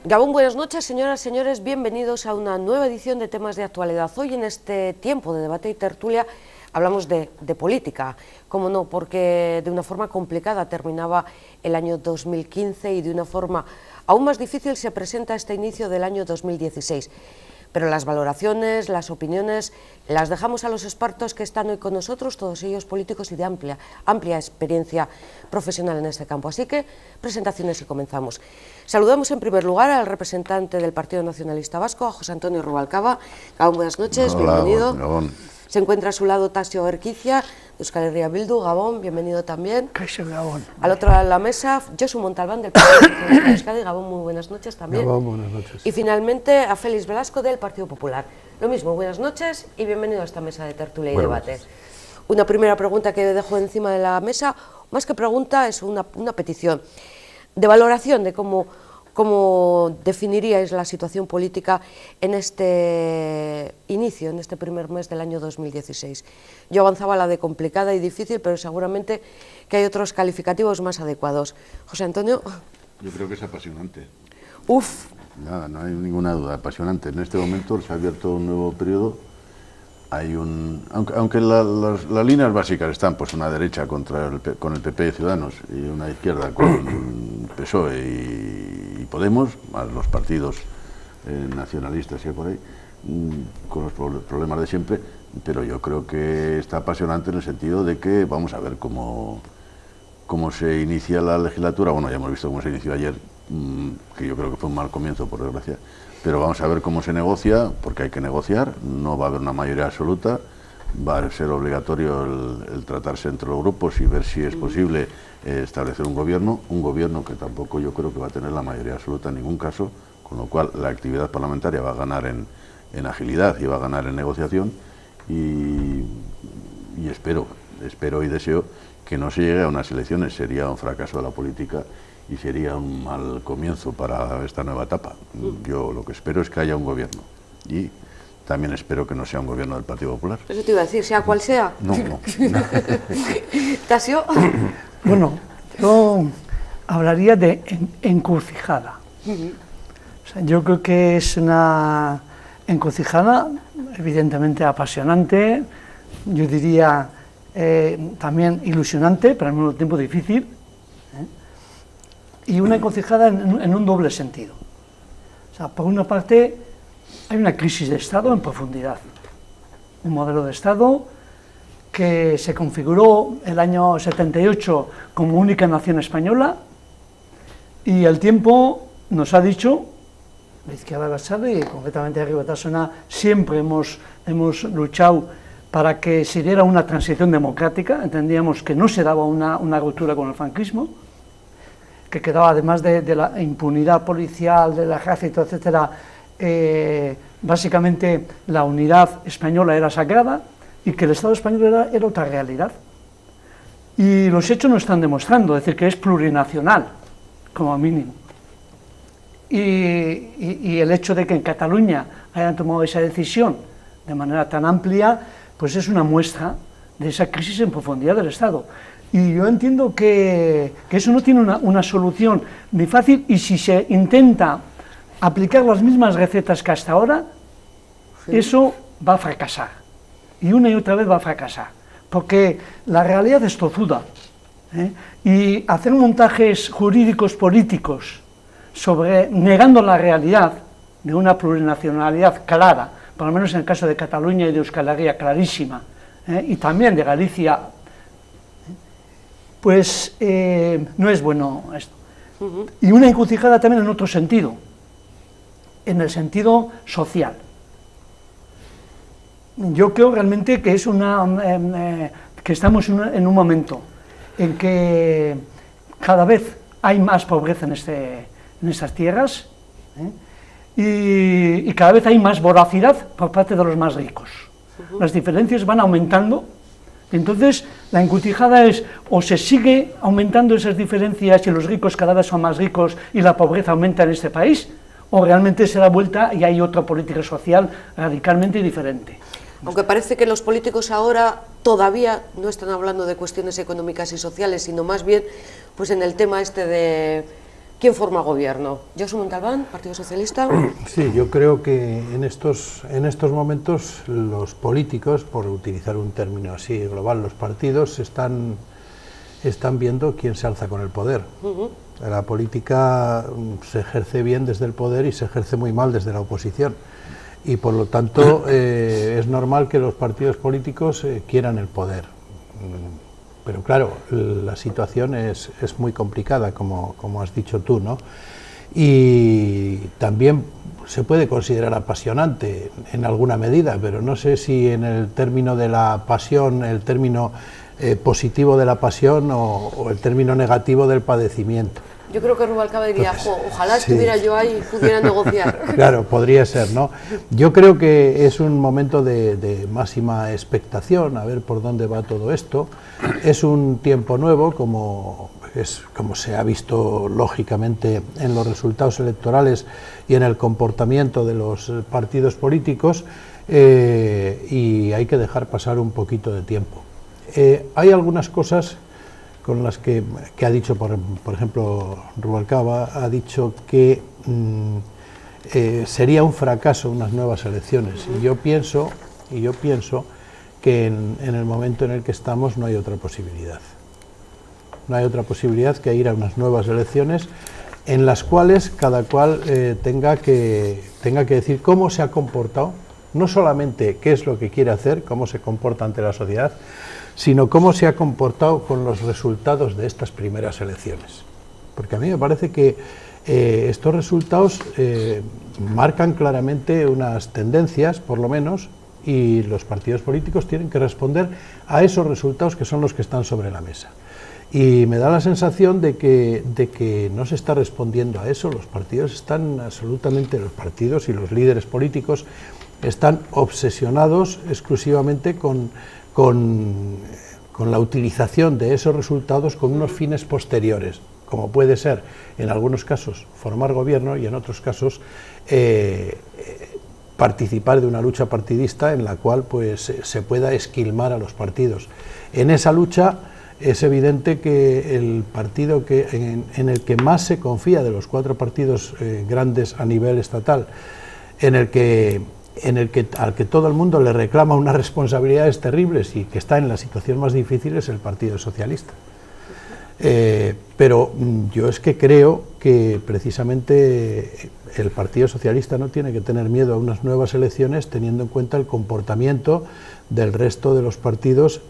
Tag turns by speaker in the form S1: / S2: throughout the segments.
S1: Gabón, buenas noches, señoras y señores, bienvenidos a una nueva edición de Temas de Actualidad. Hoy, en este tiempo de debate y tertulia, hablamos de política, cómo no, porque de una forma complicada terminaba el año 2015 y de una forma aún más difícil se presenta este inicio del año 2016. Pero las valoraciones, las opiniones, las dejamos a los expertos que están hoy con nosotros, todos ellos políticos y de amplia experiencia profesional en este campo. Así que, presentaciones y comenzamos. Saludamos en primer lugar al representante del Partido Nacionalista Vasco, a José Antonio Rubalcaba. Gabón, buenas noches,
S2: Hola,
S1: bienvenido.
S2: Gabón.
S1: Se encuentra a su lado Tasio Erquicia, de Euskal Herria Bildu. Gabón, bienvenido también.
S3: Gabón.
S1: Al otro lado de la mesa, Josu Montalbán, del Partido Socialista de Euskadi. Gabón, muy buenas noches también.
S3: Gabón, buenas noches.
S1: Y finalmente a Félix Velasco, del Partido Popular. Lo mismo, buenas noches y bienvenido a esta mesa de tertulia y debate. Una primera pregunta que dejo encima de la mesa, más que pregunta, es una petición de valoración de cómo definiríais la situación política en este inicio, en este primer mes del año 2016. Yo avanzaba la de complicada y difícil, pero seguramente que hay otros calificativos más adecuados. José Antonio.
S2: Yo creo que es apasionante.
S1: Uf.
S2: Nada, no hay ninguna duda, apasionante. En este momento se ha abierto un nuevo periodo. Hay aunque las líneas básicas están, pues, una derecha con el PP y Ciudadanos y una izquierda con PSOE y Podemos, más los partidos nacionalistas y por ahí, con los problemas de siempre, pero yo creo que está apasionante en el sentido de que vamos a ver cómo se inicia la legislatura. Bueno, ya hemos visto cómo se inició ayer, que yo creo que fue un mal comienzo, por desgracia, pero vamos a ver cómo se negocia, porque hay que negociar, no va a haber una mayoría absoluta, va a ser obligatorio el tratarse entre los grupos y ver si es posible establecer un gobierno que tampoco yo creo que va a tener la mayoría absoluta en ningún caso, con lo cual la actividad parlamentaria va a ganar en agilidad y va a ganar en negociación, y espero y deseo que no se llegue a unas elecciones. Sería un fracaso de la política y sería un mal comienzo para esta nueva etapa. Yo lo que espero es que haya un gobierno y también espero que no sea un gobierno del Partido Popular.
S1: Eso te iba a decir, sea cual sea.
S2: No.
S1: ¿Tasio?
S3: Bueno, yo hablaría de encrucijada. O sea, yo creo que es una encrucijada evidentemente apasionante, yo diría también ilusionante, pero al mismo tiempo difícil, y una encrucijada en un doble sentido. O sea, por una parte, hay una crisis de Estado en profundidad, un modelo de Estado que se configuró el año 78 como única nación española, y el tiempo nos ha dicho, la izquierda abertzale y concretamente Herri Batasuna, siempre hemos luchado para que se diera una transición democrática. Entendíamos que no se daba una ruptura con el franquismo, que quedaba, además de la impunidad policial, del ejército, etcétera, básicamente la unidad española era sagrada y que el Estado español era otra realidad. Y los hechos nos están demostrando, es decir, que es plurinacional, como mínimo. Y el hecho de que en Cataluña hayan tomado esa decisión de manera tan amplia, pues es una muestra de esa crisis en profundidad del Estado. Y yo entiendo que eso no tiene una solución ni fácil, y si se intenta aplicar las mismas recetas que hasta ahora, sí, eso va a fracasar. Y una y otra vez va a fracasar, porque la realidad es tozuda, y hacer montajes jurídicos políticos negando la realidad de una plurinacionalidad clara, por lo menos en el caso de Cataluña y de Euskal Herria, clarísima, y también de Galicia, pues no es bueno esto. Y una encrucijada también en otro sentido, en el sentido social. Yo creo realmente que es que estamos en un momento en que cada vez hay más pobreza en estas tierras, y cada vez hay más voracidad por parte de los más ricos. Las diferencias van aumentando. Entonces, la encrucijada es: o se sigue aumentando esas diferencias y los ricos cada vez son más ricos y la pobreza aumenta en este país, o realmente se da vuelta y hay otra política social radicalmente diferente.
S1: Aunque parece que los políticos ahora todavía no están hablando de cuestiones económicas y sociales, sino más bien pues en el tema este ¿quién forma gobierno? Josu Montalbán, Partido Socialista.
S4: Sí, yo creo que en estos momentos los políticos, por utilizar un término así global, los partidos están viendo quién se alza con el poder. La política se ejerce bien desde el poder y se ejerce muy mal desde la oposición. Y por lo tanto es normal que los partidos políticos quieran el poder. Pero claro, la situación es muy complicada, como has dicho tú, ¿no? Y también se puede considerar apasionante en alguna medida, pero no sé si en el término de la pasión, el término positivo de la pasión o el término negativo del padecimiento.
S1: Yo creo que Rubalcaba diría, ojalá estuviera yo ahí y pudiera negociar.
S4: Claro, podría ser, ¿no? Yo creo que es un momento de máxima expectación, a ver por dónde va todo esto. Es un tiempo nuevo, como se ha visto lógicamente en los resultados electorales y en el comportamiento de los partidos políticos, y hay que dejar pasar un poquito de tiempo. Hay algunas cosas con las que ha dicho, por ejemplo, Rubalcaba, ha dicho que sería un fracaso unas nuevas elecciones. Y yo pienso que en el momento en el que estamos no hay otra posibilidad. No hay otra posibilidad que ir a unas nuevas elecciones en las cuales cada cual tenga que decir cómo se ha comportado, no solamente qué es lo que quiere hacer, cómo se comporta ante la sociedad, sino cómo se ha comportado con los resultados de estas primeras elecciones. Porque a mí me parece que estos resultados marcan claramente unas tendencias, por lo menos, y los partidos políticos tienen que responder a esos resultados que son los que están sobre la mesa. Y me da la sensación de que no se está respondiendo a eso. Los partidos están absolutamente, los partidos y los líderes políticos están obsesionados exclusivamente con la utilización de esos resultados con unos fines posteriores, como puede ser, en algunos casos, formar gobierno y en otros casos participar de una lucha partidista en la cual pues, se pueda esquilmar a los partidos. En esa lucha es evidente que el partido en el que más se confía de los 4 partidos grandes a nivel estatal, al que todo el mundo le reclama unas responsabilidades terribles y que está en la situación más difícil es el Partido Socialista. Pero yo es que creo que precisamente el Partido Socialista no tiene que tener miedo a unas nuevas elecciones teniendo en cuenta el comportamiento del resto de los partidos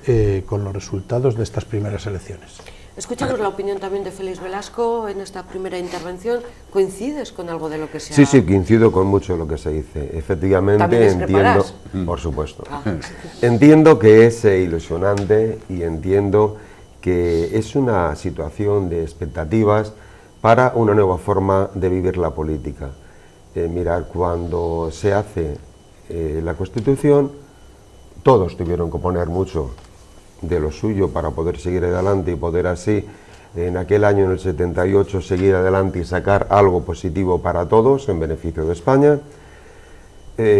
S4: con los resultados de estas primeras elecciones.
S1: Escuchamos la opinión también de Félix Velasco en esta primera intervención. ¿Coincides con algo de lo que se ha...?
S5: Sí, coincido con mucho de lo que se dice. Efectivamente, entiendo, por supuesto, entiendo que es ilusionante y entiendo que es una situación de expectativas para una nueva forma de vivir la política. Mirar, cuando se hace la Constitución, todos tuvieron que poner mucho de lo suyo para poder seguir adelante y poder así, en aquel año, en el 78, seguir adelante y sacar algo positivo para todos, en beneficio de España.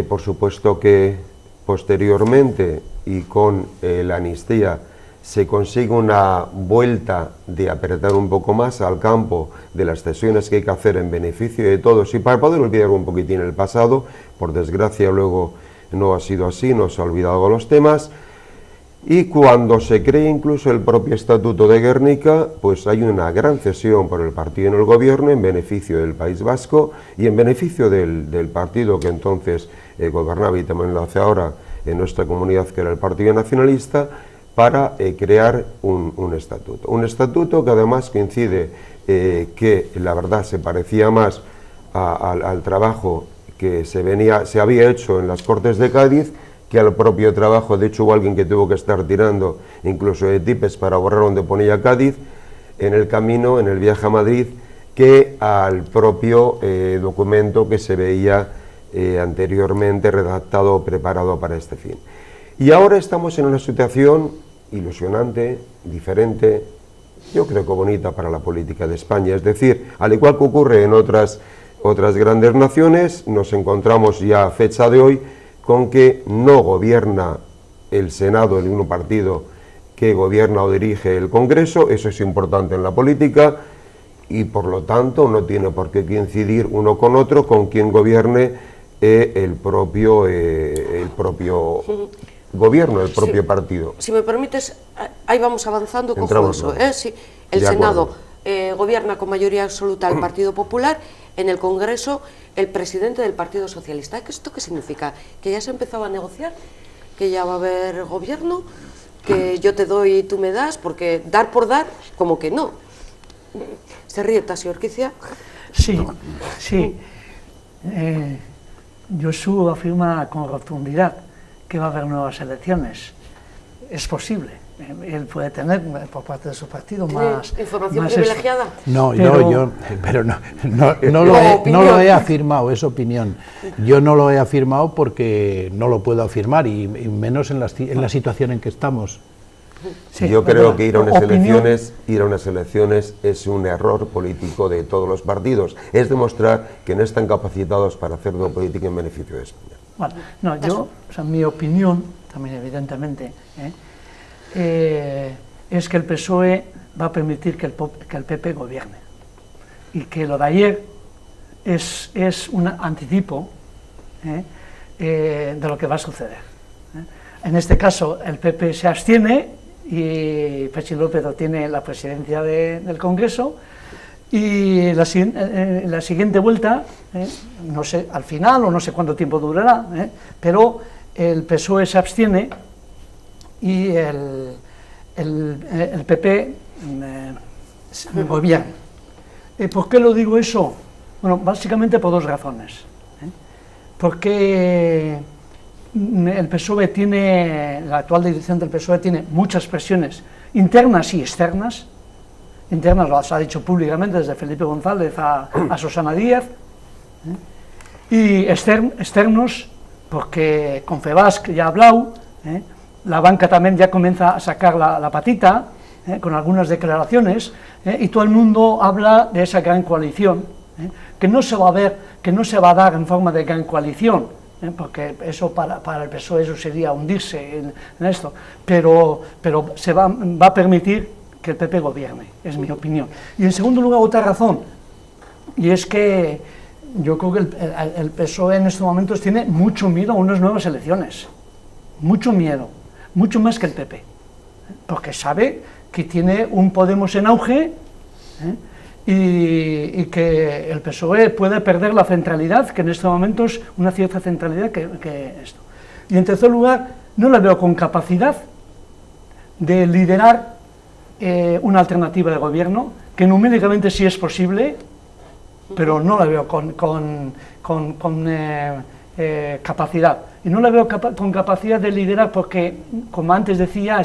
S5: Por supuesto que posteriormente y con la amnistía se consigue una vuelta de apretar un poco más al campo de las cesiones que hay que hacer en beneficio de todos y para poder olvidar un poquitín el pasado. Por desgracia luego no ha sido así, no se ha olvidado los temas. Y cuando se cree incluso el propio Estatuto de Guernica, pues hay una gran cesión por el partido en el gobierno en beneficio del País Vasco y en beneficio del partido que entonces gobernaba y también lo hace ahora en nuestra comunidad, que era el Partido Nacionalista, para crear un estatuto. Un estatuto que además coincide que la verdad se parecía más al trabajo que se había hecho en las Cortes de Cádiz, que al propio trabajo. De hecho hubo alguien que tuvo que estar tirando incluso de tipes para borrar donde ponía Cádiz en el camino, en el viaje a Madrid, que al propio documento que se veía anteriormente redactado o preparado para este fin. Y ahora estamos en una situación ilusionante, diferente, yo creo que bonita para la política de España. Es decir, al igual que ocurre en otras grandes naciones, nos encontramos ya a fecha de hoy con que no gobierna el Senado el mismo partido que gobierna o dirige el Congreso. Eso es importante en la política, y por lo tanto no tiene por qué coincidir uno con otro con quien gobierne el propio gobierno, el propio partido.
S1: Si me permites, ahí vamos avanzando, cojo eso. Sí, el
S5: De
S1: Senado gobierna con mayoría absoluta el Partido Popular, en el Congreso el presidente del Partido Socialista. ¿Esto qué significa? ¿Que ya se empezaba a negociar? ¿Que ya va a haber gobierno? ¿Que yo te doy y tú me das? Porque dar por dar, como que no. ¿Se ríe Tasio Urquicia?
S3: Sí, sí. Josu afirma con rotundidad que va a haber nuevas elecciones. Es posible. Él puede tener, por parte de su partido, más...
S1: ¿Información privilegiada?
S4: No, pero no lo he afirmado, es opinión. Yo no lo he afirmado porque no lo puedo afirmar, y menos en la situación en que estamos.
S5: Sí, yo creo que ir a unas elecciones es un error político de todos los partidos. Es demostrar que no están capacitados para hacer política en beneficio de España.
S3: Bueno, no, mi opinión, también evidentemente, es que el PSOE va a permitir que el PP gobierne. Y que lo de ayer es un anticipo de lo que va a suceder. En este caso, el PP se abstiene y Patxi López obtiene la presidencia del Congreso, y la siguiente vuelta, no sé, al final, o no sé cuánto tiempo durará, pero el PSOE se abstiene y el PP gobierna. ¿Por qué lo digo eso? Bueno, básicamente por dos razones. Porque el PSOE la actual dirección del PSOE tiene muchas presiones internas y externas. Internas las ha dicho públicamente, desde Felipe González a Susana Díaz, y externos porque Confebask ya ha hablado, la banca también ya comienza a sacar la patita, con algunas declaraciones, y todo el mundo habla de esa gran coalición, que no se va a ver, que no se va a dar en forma de gran coalición, porque eso para el PSOE eso sería hundirse en esto, pero se va a permitir que el PP gobierne, es mi opinión. Y en segundo lugar, otra razón, y es que yo creo que el PSOE en estos momentos tiene mucho miedo a unas nuevas elecciones, mucho miedo, mucho más que el PP, porque sabe que tiene un Podemos en auge, y que el PSOE puede perder la centralidad, que en estos momentos una cierta centralidad que esto. Y en tercer lugar, no la veo con capacidad de liderar una alternativa de gobierno, que numéricamente sí es posible, pero no la veo con capacidad. Y no la veo con capacidad de liderar porque, como antes decía,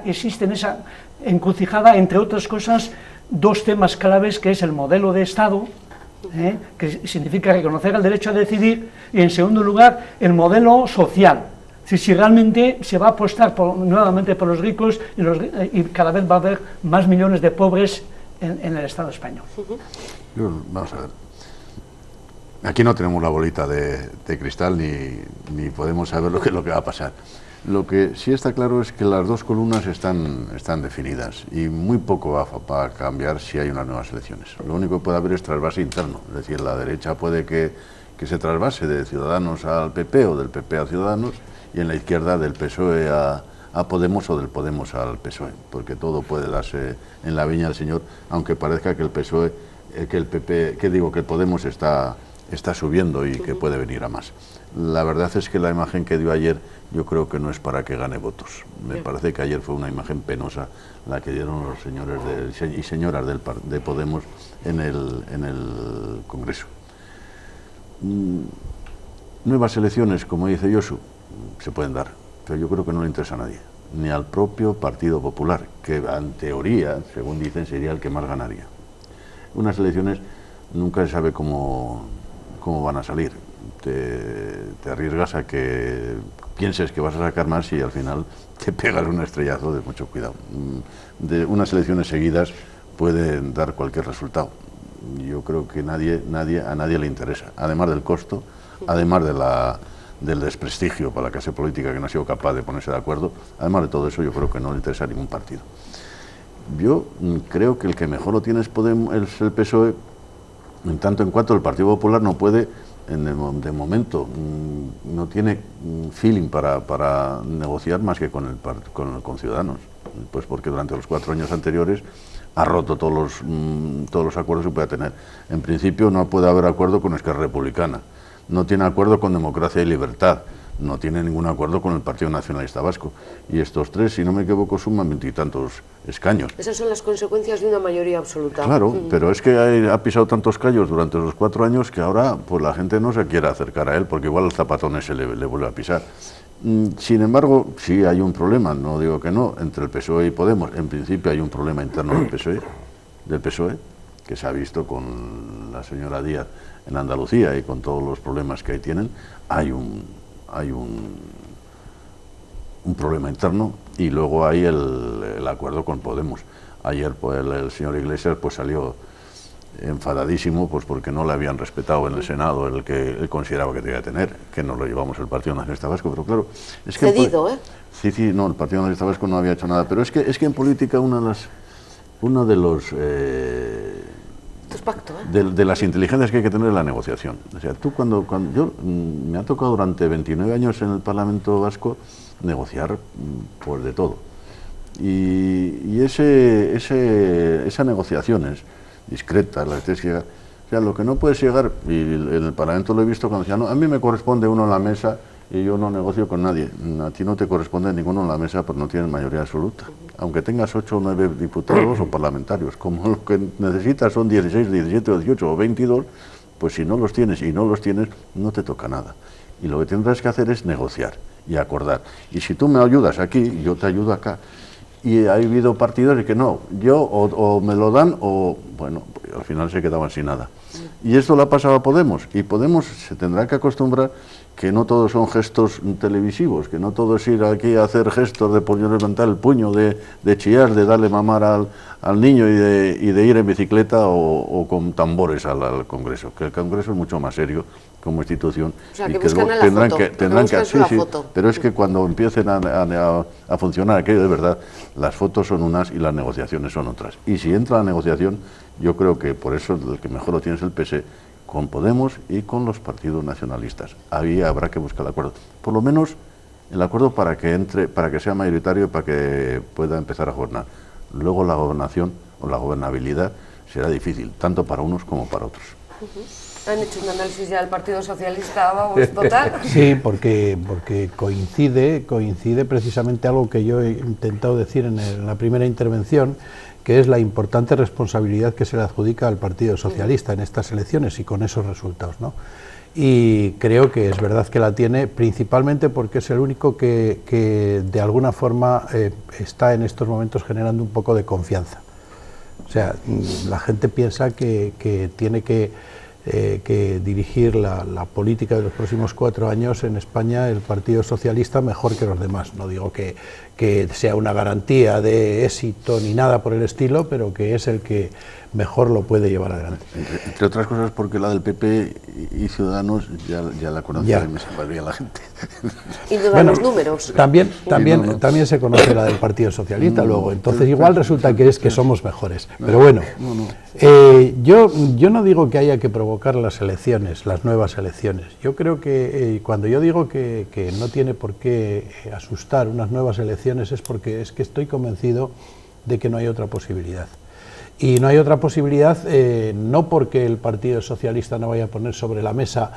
S3: existe en esa encrucijada, entre otras cosas, dos temas claves, que es el modelo de Estado, que significa reconocer el derecho a decidir, y en segundo lugar, el modelo social. Si realmente se va a apostar nuevamente por los ricos y cada vez va a haber más millones de pobres en el Estado español.
S2: Vamos a ver. Aquí no tenemos la bolita de cristal ni podemos saber lo que va a pasar. Lo que sí está claro es que las dos columnas están definidas y muy poco va a cambiar si hay unas nuevas elecciones. Lo único que puede haber es trasvase interno, es decir, la derecha puede que se trasvase de Ciudadanos al PP o del PP a Ciudadanos, y en la izquierda del PSOE a Podemos o del Podemos al PSOE, porque todo puede darse en la viña del Señor, aunque parezca que el PSOE, que el PP, que el Podemos está subiendo y que puede venir a más. La verdad es que la imagen que dio ayer yo creo que no es para que gane votos. Me parece que ayer fue una imagen penosa la que dieron los señores y señoras de Podemos en el Congreso. Nuevas elecciones, como dice Josu, se pueden dar, pero yo creo que no le interesa a nadie, ni al propio Partido Popular, que en teoría, según dicen, sería el que más ganaría. Unas elecciones nunca se sabe cómo van a salir. Te arriesgas a que pienses que vas a sacar más y al final te pegas un estrellazo de mucho cuidado. De unas elecciones seguidas pueden dar cualquier resultado. Yo creo que a nadie le interesa, además del costo, además del desprestigio para la clase política que no ha sido capaz de ponerse de acuerdo, además de todo eso yo creo que no le interesa a ningún partido. Yo creo que el que mejor lo tiene es el PSOE, en tanto en cuanto el Partido Popular no puede, de momento, no tiene feeling para negociar más que con Ciudadanos, pues porque durante los 4 años anteriores ha roto todos los acuerdos que pueda tener. En principio no puede haber acuerdo con Esquerra Republicana, no tiene acuerdo con Democracia y Libertad, no tiene ningún acuerdo con el Partido Nacionalista Vasco. Y estos 3, si no me equivoco, suman 20 y tantos escaños.
S1: Esas son las consecuencias de una mayoría absoluta.
S2: Claro, pero es que ha pisado tantos callos durante los 4 años que ahora pues la gente no se quiere acercar a él, porque igual el zapatón ese le vuelve a pisar. Sin embargo, sí hay un problema, no digo que no, entre el PSOE y Podemos. En principio hay un problema interno del PSOE, que se ha visto con la señora Díaz en Andalucía y con todos los problemas que ahí tienen. Hay un problema interno, y luego hay el acuerdo con Podemos. Ayer pues, el señor Iglesias pues salió enfadadísimo pues porque no le habían respetado en el Senado el que él consideraba que tenía que tener, que nos lo llevamos el Partido Nacionalista Vasco, pero claro, es que
S1: cedido,
S2: Sí, no, el Partido Nacionalista Vasco no había hecho nada, pero es que en política uno de los de las inteligencias que hay que tener es la negociación. O sea, tú cuando yo me ha tocado durante 29 años en el Parlamento Vasco negociar pues de todo, y esa negociación es discreta, la que llega. O sea, lo que no puedes llegar, y en el Parlamento lo he visto cuando decía, no, a mí me corresponde uno en la mesa y yo no negocio con nadie. A ti no te corresponde ninguno en la mesa porque no tienes mayoría absoluta. Aunque tengas 8 o 9 diputados o parlamentarios, como lo que necesitas son 16, 17 o 18 o 22, pues si no los tienes y no los tienes, no te toca nada. Y lo que tendrás que hacer es negociar y acordar. Y si tú me ayudas aquí, yo te ayudo acá. Y ha habido partidos que no, yo o me lo dan o, bueno, al final se quedaban sin nada. Y esto lo ha pasado a Podemos, y Podemos se tendrá que acostumbrar que no todos son gestos televisivos, que no todo es ir aquí a hacer gestos de levantar el puño, de chillar, de darle mamar al niño y de ir en bicicleta o con tambores al Congreso, que el Congreso es mucho más serio como institución.
S1: O sea,
S2: y
S1: que
S2: que
S1: buscan
S2: tendrán que
S1: sí,
S2: pero es que cuando empiecen a funcionar aquello de verdad, las fotos son unas y las negociaciones son otras. Y si entra la negociación, yo creo que por eso el que mejor lo tiene es el PS, con Podemos y con los partidos nacionalistas. Ahí habrá que buscar el acuerdo. Por lo menos el acuerdo para que sea mayoritario y para que pueda empezar a gobernar. Luego la gobernación o la gobernabilidad será difícil, tanto para unos como para otros.
S1: ¿Han hecho un análisis ya del Partido Socialista, vamos, total?
S4: Sí, porque coincide precisamente algo que yo he intentado decir en la primera intervención, que es la importante responsabilidad que se le adjudica al Partido Socialista en estas elecciones y con esos resultados, ¿no? Y creo que es verdad que la tiene, principalmente porque es el único que de alguna forma está en estos momentos generando un poco de confianza. O sea, la gente piensa que tiene que dirigir la política de los próximos 4 años en España el Partido Socialista mejor que los demás. No digo que sea una garantía de éxito ni nada por el estilo, pero que es el que mejor lo puede llevar adelante.
S2: Entre otras cosas porque la del PP y Ciudadanos ya la conocía y me salvaría la gente.
S1: Y no dan los números.
S4: También se conoce la del Partido Socialista luego, entonces igual resulta que somos mejores. Pero bueno, yo no digo que haya que provocar las elecciones, las nuevas elecciones. Yo creo que cuando yo digo que no tiene por qué asustar unas nuevas elecciones es porque es que estoy convencido de que no hay otra posibilidad. Y no hay otra posibilidad no porque el Partido Socialista no vaya a poner sobre la mesa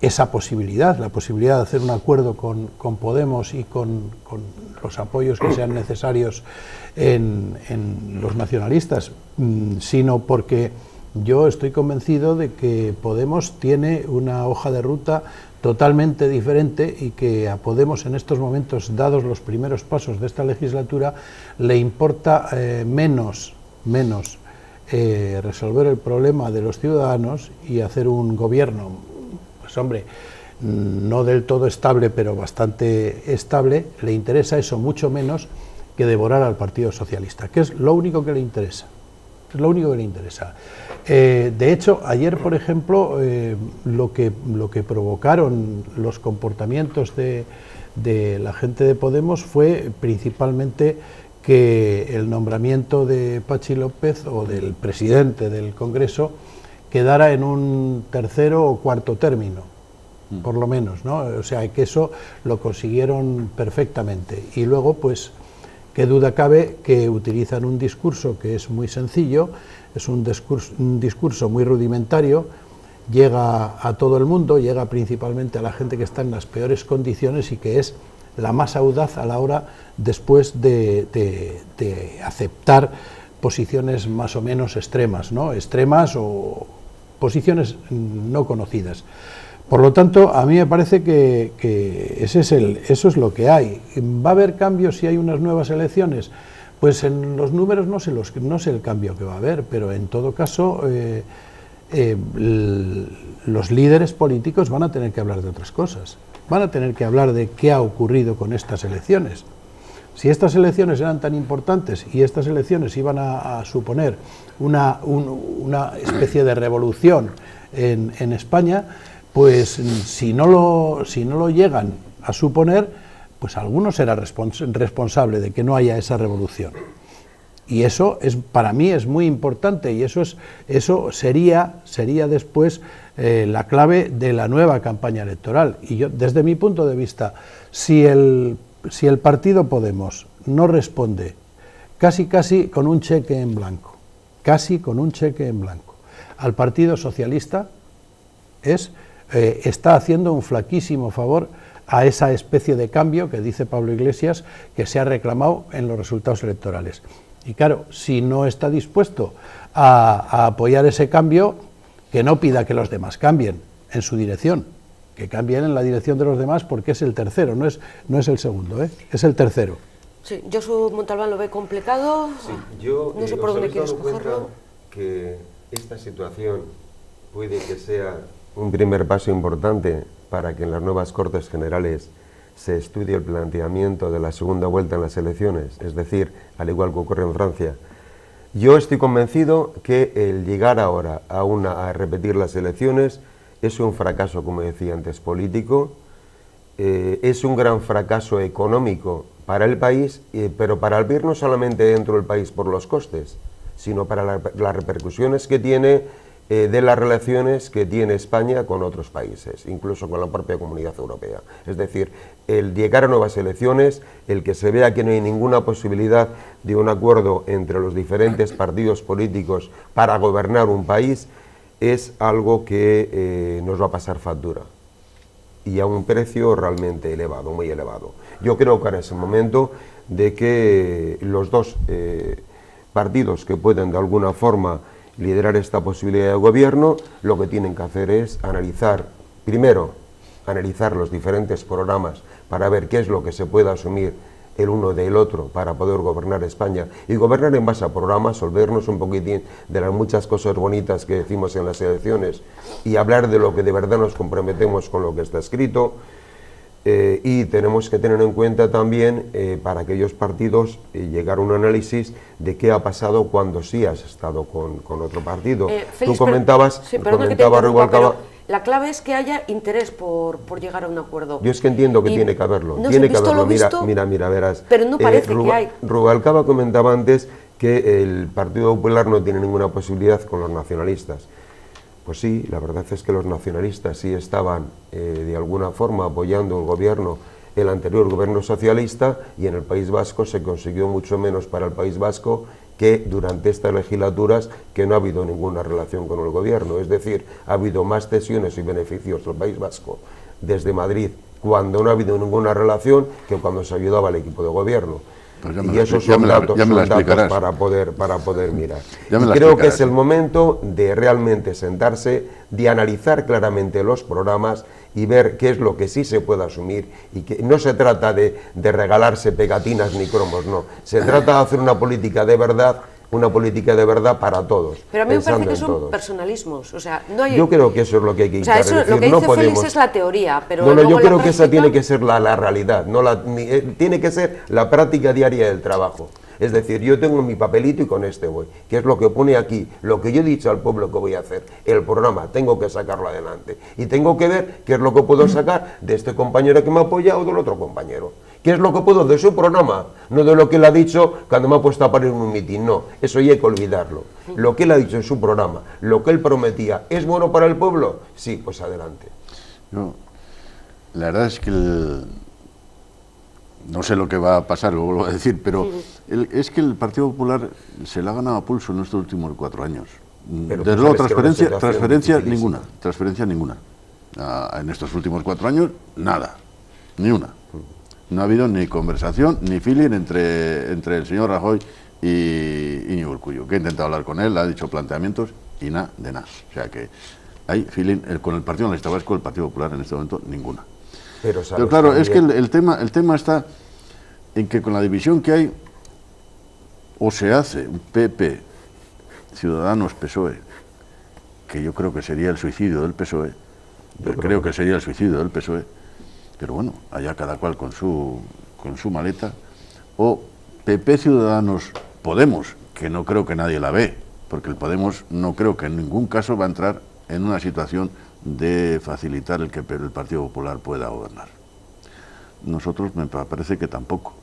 S4: esa posibilidad, la posibilidad de hacer un acuerdo con Podemos y con los apoyos que sean necesarios en los nacionalistas, sino porque yo estoy convencido de que Podemos tiene una hoja de ruta totalmente diferente y que a Podemos en estos momentos, dados los primeros pasos de esta legislatura, le importa menos resolver el problema de los ciudadanos y hacer un gobierno, pues hombre, no del todo estable, pero bastante estable. Le interesa eso mucho menos que devorar al Partido Socialista, que es lo único que le interesa. Es lo único que le interesa. De hecho, ayer, por ejemplo, lo que provocaron los comportamientos de la gente de Podemos fue principalmente que el nombramiento de Patxi López o del presidente del Congreso quedara en un tercero o cuarto término, por lo menos, ¿no? O sea, que eso lo consiguieron perfectamente. Y luego, pues, qué duda cabe que utilizan un discurso que es muy sencillo, es un discurso muy rudimentario, llega a todo el mundo, llega principalmente a la gente que está en las peores condiciones y que es la más audaz a la hora después de aceptar posiciones más o menos extremas, ¿no? Extremas o posiciones no conocidas. Por lo tanto, a mí me parece que eso es lo que hay. ¿Va a haber cambios si hay unas nuevas elecciones? Pues en los números no sé el cambio que va a haber, pero en todo caso los líderes políticos van a tener que hablar de otras cosas. Van a tener que hablar de qué ha ocurrido con estas elecciones. Si estas elecciones eran tan importantes y estas elecciones iban a suponer una especie de revolución en España, pues si no lo llegan a suponer, pues alguno será responsable de que no haya esa revolución. Y eso para mí es muy importante, y eso sería después la clave de la nueva campaña electoral. Y yo, desde mi punto de vista, si el partido Podemos no responde casi con un cheque en blanco, al Partido Socialista, está haciendo un flaquísimo favor a esa especie de cambio que dice Pablo Iglesias que se ha reclamado en los resultados electorales. Y claro, si no está dispuesto a apoyar ese cambio, que no pida que los demás cambien en su dirección, que cambien en la dirección de los demás, porque es el tercero, no es el segundo, es el tercero.
S1: Sí, Josu Montalbán lo ve complicado.
S5: Sí, yo
S1: no sé por dónde quieres cogerlo.
S5: Que esta situación puede que sea un primer paso importante para que en las nuevas Cortes Generales se estudie el planteamiento de la segunda vuelta en las elecciones, es decir, al igual que ocurre en Francia. Yo estoy convencido que el llegar ahora a repetir las elecciones es un fracaso, como decía antes, político, es un gran fracaso económico para el país, pero para el país no solamente dentro del país por los costes, sino para las repercusiones que tiene de las relaciones que tiene España con otros países, incluso con la propia Comunidad Europea. Es decir, el llegar a nuevas elecciones, el que se vea que no hay ninguna posibilidad de un acuerdo entre los diferentes partidos políticos para gobernar un país, es algo que nos va a pasar factura, y a un precio realmente elevado, muy elevado. Yo creo que ahora es el momento de que los dos partidos que pueden de alguna forma liderar esta posibilidad de gobierno, lo que tienen que hacer es primero analizar los diferentes programas para ver qué es lo que se puede asumir el uno del otro para poder gobernar España, y gobernar en base a programas, olvidarnos un poquitín de las muchas cosas bonitas que decimos en las elecciones y hablar de lo que de verdad nos comprometemos con lo que está escrito. Y tenemos que tener en cuenta también para aquellos partidos llegar a un análisis de qué ha pasado cuando sí has estado con otro partido.
S1: Félix,
S5: tú comentabas,
S1: la clave es que haya interés por llegar a un acuerdo.
S5: Yo es que entiendo que tiene que haberlo,
S1: no
S5: tiene que haberlo.
S1: Mira,
S5: Verás.
S1: Pero no parece que hay.
S5: Rubalcaba comentaba antes que el Partido Popular no tiene ninguna posibilidad con los nacionalistas. Pues sí, la verdad es que los nacionalistas sí estaban de alguna forma apoyando el anterior gobierno socialista, y en el País Vasco se consiguió mucho menos para el País Vasco que durante estas legislaturas, que no ha habido ninguna relación con el gobierno. Es decir, ha habido más cesiones y beneficios del País Vasco desde Madrid cuando no ha habido ninguna relación que cuando se ayudaba al equipo de gobierno. Pues y esos son datos para poder mirar. Y creo que es el momento de realmente sentarse, de analizar claramente los programas y ver qué es lo que sí se puede asumir, y que no se trata de regalarse pegatinas ni cromos, no, se trata de hacer una política de verdad, para todos.
S1: Pero a mí me parece que son personalismos, o sea, no hay...
S5: Yo creo que eso es lo que hay que
S1: intentar. O sea, eso, lo que dice Félix es la teoría, pero
S5: yo creo que esa tiene que ser la realidad, tiene que ser la práctica diaria del trabajo. Es decir, yo tengo mi papelito y con este voy, que es lo que pone aquí, lo que yo he dicho al pueblo que voy a hacer, el programa, tengo que sacarlo adelante. Y tengo que ver qué es lo que puedo sacar de este compañero que me apoya o del otro compañero. ¿Qué es lo que puedo? De su programa, no de lo que él ha dicho cuando me ha puesto a parir en un mitin, no, eso ya hay que olvidarlo. Lo que él ha dicho en su programa, lo que él prometía, ¿es bueno para el pueblo? Sí, pues adelante.
S2: Yo, la verdad es que no sé lo que va a pasar, lo vuelvo a decir, pero es que el Partido Popular se le ha ganado a pulso en estos últimos 4 años.
S5: Pero
S2: desde luego, transferencia
S5: dificilísima.
S2: ninguna. En estos últimos 4 años, nada, ni una. No ha habido ni conversación, ni feeling entre el señor Rajoy y Íñigo Urkullu, que he intentado hablar con él, ha dicho planteamientos y nada de nada. O sea que hay feeling con el Partido Nacionalista Vasco, el Partido Popular en este momento, ninguna. Pero claro, también es que el tema está en que con la división que hay, o se hace un PP, Ciudadanos, PSOE, que yo creo que sería el suicidio del PSOE, creo que sería el suicidio del PSOE, pero bueno, allá cada cual con su maleta, o PP, Ciudadanos, Podemos, que no creo que nadie la ve, porque el Podemos no creo que en ningún caso va a entrar en una situación de facilitar el que el Partido Popular pueda gobernar. Nosotros me parece que tampoco.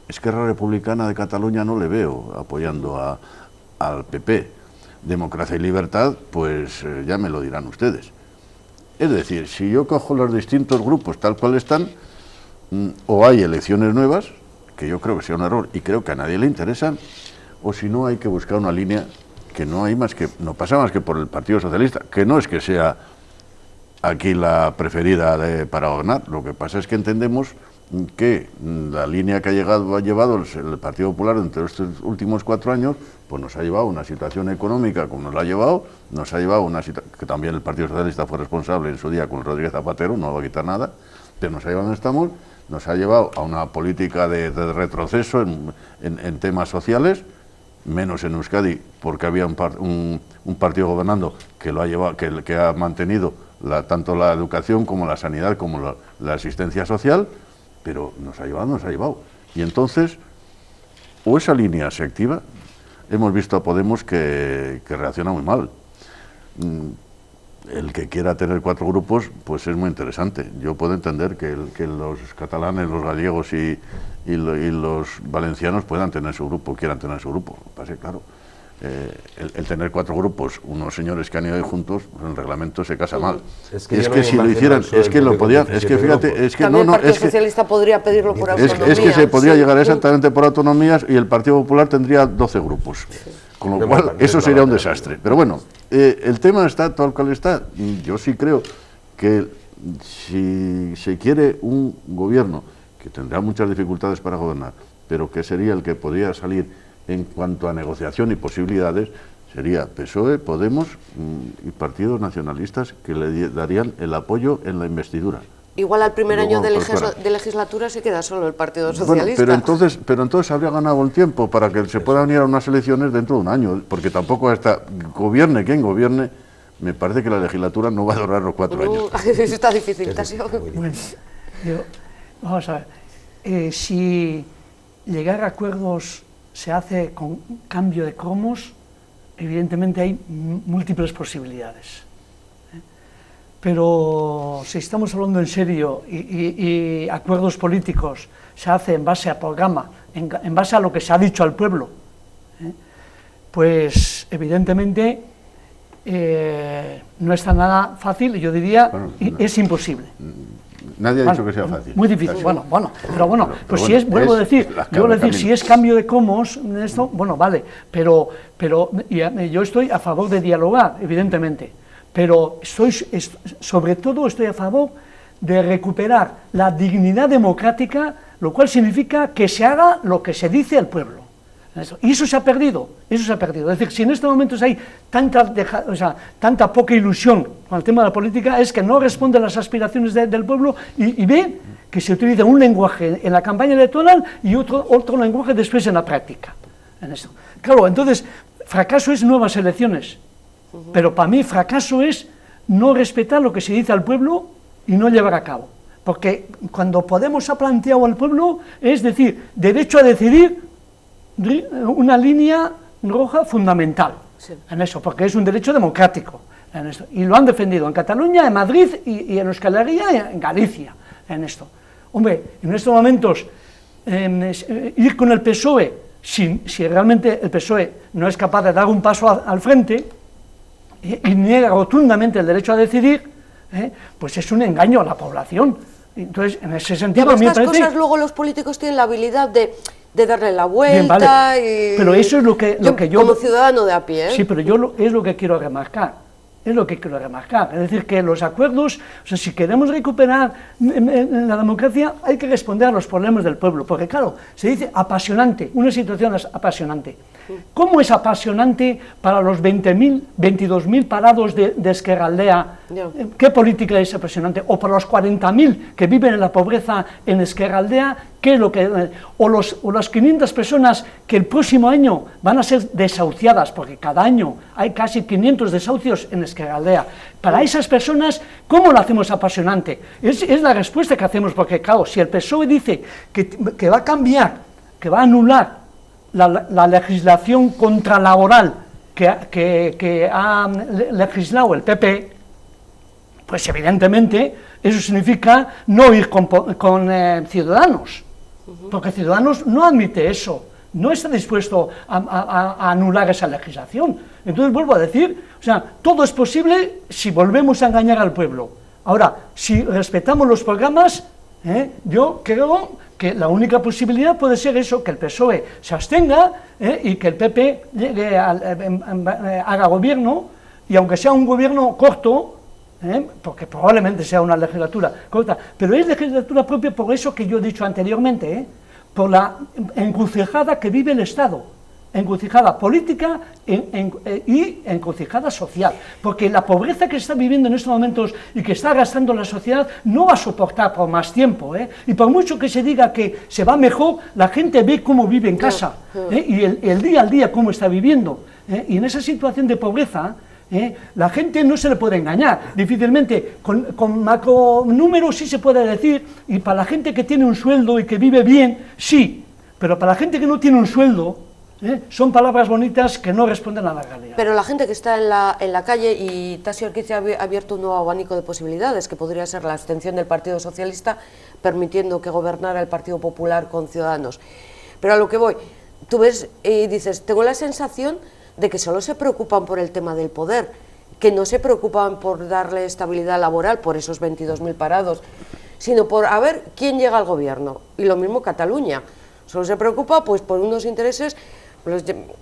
S2: Esquerra Republicana de Cataluña no le veo apoyando al PP. Democracia y Libertad, pues ya me lo dirán ustedes. Es decir, si yo cojo los distintos grupos tal cual están, o hay elecciones nuevas, que yo creo que sea un error y creo que a nadie le interesan, o si no hay que buscar una línea que no hay más que, no pasa más que por el Partido Socialista, que no es que sea aquí la preferida para gobernar, lo que pasa es que entendemos que la línea que ha llevado el Partido Popular entre estos últimos 4 años, pues nos ha llevado a una situación económica como nos la ha llevado, nos ha llevado a una situación que también el Partido Socialista fue responsable en su día con Rodríguez Zapatero, no va a quitar nada, pero nos ha llevado donde estamos, nos ha llevado a una política de retroceso en temas sociales, menos en Euskadi, porque había un partido gobernando que lo ha llevado, que ha mantenido tanto la educación como la sanidad como la asistencia social, pero nos ha llevado. Y entonces, o esa línea se activa, hemos visto a Podemos que reacciona muy mal. El que quiera tener 4 grupos, pues es muy interesante. Yo puedo entender que los catalanes, los gallegos y los valencianos puedan tener su grupo, quieran tener su grupo. Pase, claro. El tener 4 grupos, unos señores que han ido ahí juntos, pues el reglamento se casa mal. Es que si lo hicieran, es que lo podían, es que fíjate, es que
S1: también el Partido Socialista podría pedirlo por autonomía.
S2: Es que se podría llegar exactamente por autonomías y el Partido Popular tendría 12 grupos. Con lo cual, eso sería un desastre. Pero bueno, el tema está tal cual está. Yo sí creo que si se quiere un gobierno que tendrá muchas dificultades para gobernar, pero que sería el que podría salir en cuanto a negociación y posibilidades, sería PSOE, Podemos y partidos nacionalistas que le darían el apoyo en la investidura.
S1: Igual al primer año de legislatura se queda solo el Partido Socialista.
S2: Bueno, pero entonces habría ganado el tiempo para que se pueda unir a unas elecciones dentro de un año, porque tampoco gobierne quien gobierne, me parece que la legislatura no va a durar los 4 años.
S1: Está difícil.
S3: Bueno, vamos a ver, si llegar a acuerdos se hace con cambio de cromos, evidentemente hay múltiples posibilidades. Pero si estamos hablando en serio y acuerdos políticos se hacen en base a programa, en base a lo que se ha dicho al pueblo, pues evidentemente no está nada fácil, yo diría, es imposible.
S2: Nadie ha dicho que sea fácil.
S3: Muy difícil, pues si es, vuelvo a decir, si es cambio de cromos, esto, bueno, vale, pero yo estoy a favor de dialogar, evidentemente, pero sobre todo estoy a favor de recuperar la dignidad democrática, lo cual significa que se haga lo que se dice al pueblo. Y eso se ha perdido, Es decir, si en estos momentos hay tanta poca ilusión con el tema de la política, es que no responde a las aspiraciones del pueblo y ve que se utiliza un lenguaje en la campaña electoral y otro lenguaje después en la práctica. Claro, entonces, fracaso es nuevas elecciones, pero para mí fracaso es no respetar lo que se dice al pueblo y no llevar a cabo. Porque cuando Podemos ha planteado al pueblo, es decir, derecho a decidir, una línea roja fundamental en eso, porque es un derecho democrático en esto, y lo han defendido en Cataluña, en Madrid y en Euskal Herria y en Galicia en esto. Hombre, en estos momentos ir con el PSOE si realmente el PSOE no es capaz de dar un paso al frente y niega rotundamente el derecho a decidir, pues es un engaño a la población. Entonces, en ese sentido, a mí me parece...
S1: Estas cosas luego los políticos tienen la habilidad de darle la vuelta.
S3: Bien, vale. Pero eso es lo que yo...
S1: Como ciudadano de a pie,
S3: Sí, pero es lo que quiero remarcar. Es lo que quiero remarcar. Es decir, que los acuerdos, o sea, si queremos recuperar la democracia, hay que responder a los problemas del pueblo. Porque, claro, se dice apasionante, una situación es apasionante. ¿Cómo es apasionante para los 22.000 parados de Ezkerraldea? ¿Qué política es apasionante? O para los 40.000 que viven en la pobreza en Ezkerraldea, ¿qué es lo que...? O las 500 personas que el próximo año van a ser desahuciadas, porque cada año hay casi 500 desahucios en Ezkerraldea. Para esas personas, ¿cómo lo hacemos apasionante? Es la respuesta que hacemos, porque claro, si el PSOE dice que va a cambiar, que va a anular la legislación contralaboral que ha legislado el PP, pues evidentemente eso significa no ir con Ciudadanos, porque Ciudadanos no admite eso, no está dispuesto a anular esa legislación. Entonces vuelvo a decir, o sea, todo es posible si volvemos a engañar al pueblo. Ahora, si respetamos los programas, yo creo que la única posibilidad puede ser eso, que el PSOE se abstenga y que el PP haga gobierno, y aunque sea un gobierno corto, porque probablemente sea una legislatura corta, pero es legislatura propia por eso que yo he dicho anteriormente, por la encrucijada que vive el Estado, encrucijada política y encrucijada social, porque la pobreza que está viviendo en estos momentos y que está arrastrando la sociedad no va a soportar por más tiempo, y por mucho que se diga que se va mejor, la gente ve cómo vive en casa, y el día al día cómo está viviendo, y en esa situación de pobreza, la gente no se le puede engañar, difícilmente, con macro números sí se puede decir, y para la gente que tiene un sueldo y que vive bien, sí, pero para la gente que no tiene un sueldo, son palabras bonitas que no responden a la realidad.
S1: Pero la gente que está en la calle, y Tasio Arquiza ha abierto un nuevo abanico de posibilidades, que podría ser la abstención del Partido Socialista, permitiendo que gobernara el Partido Popular con Ciudadanos. Pero a lo que voy, tú ves y dices, tengo la sensación de que solo se preocupan por el tema del poder, que no se preocupan por darle estabilidad laboral por esos 22.000 parados, sino por a ver quién llega al gobierno. Y lo mismo Cataluña, solo se preocupa pues por unos intereses,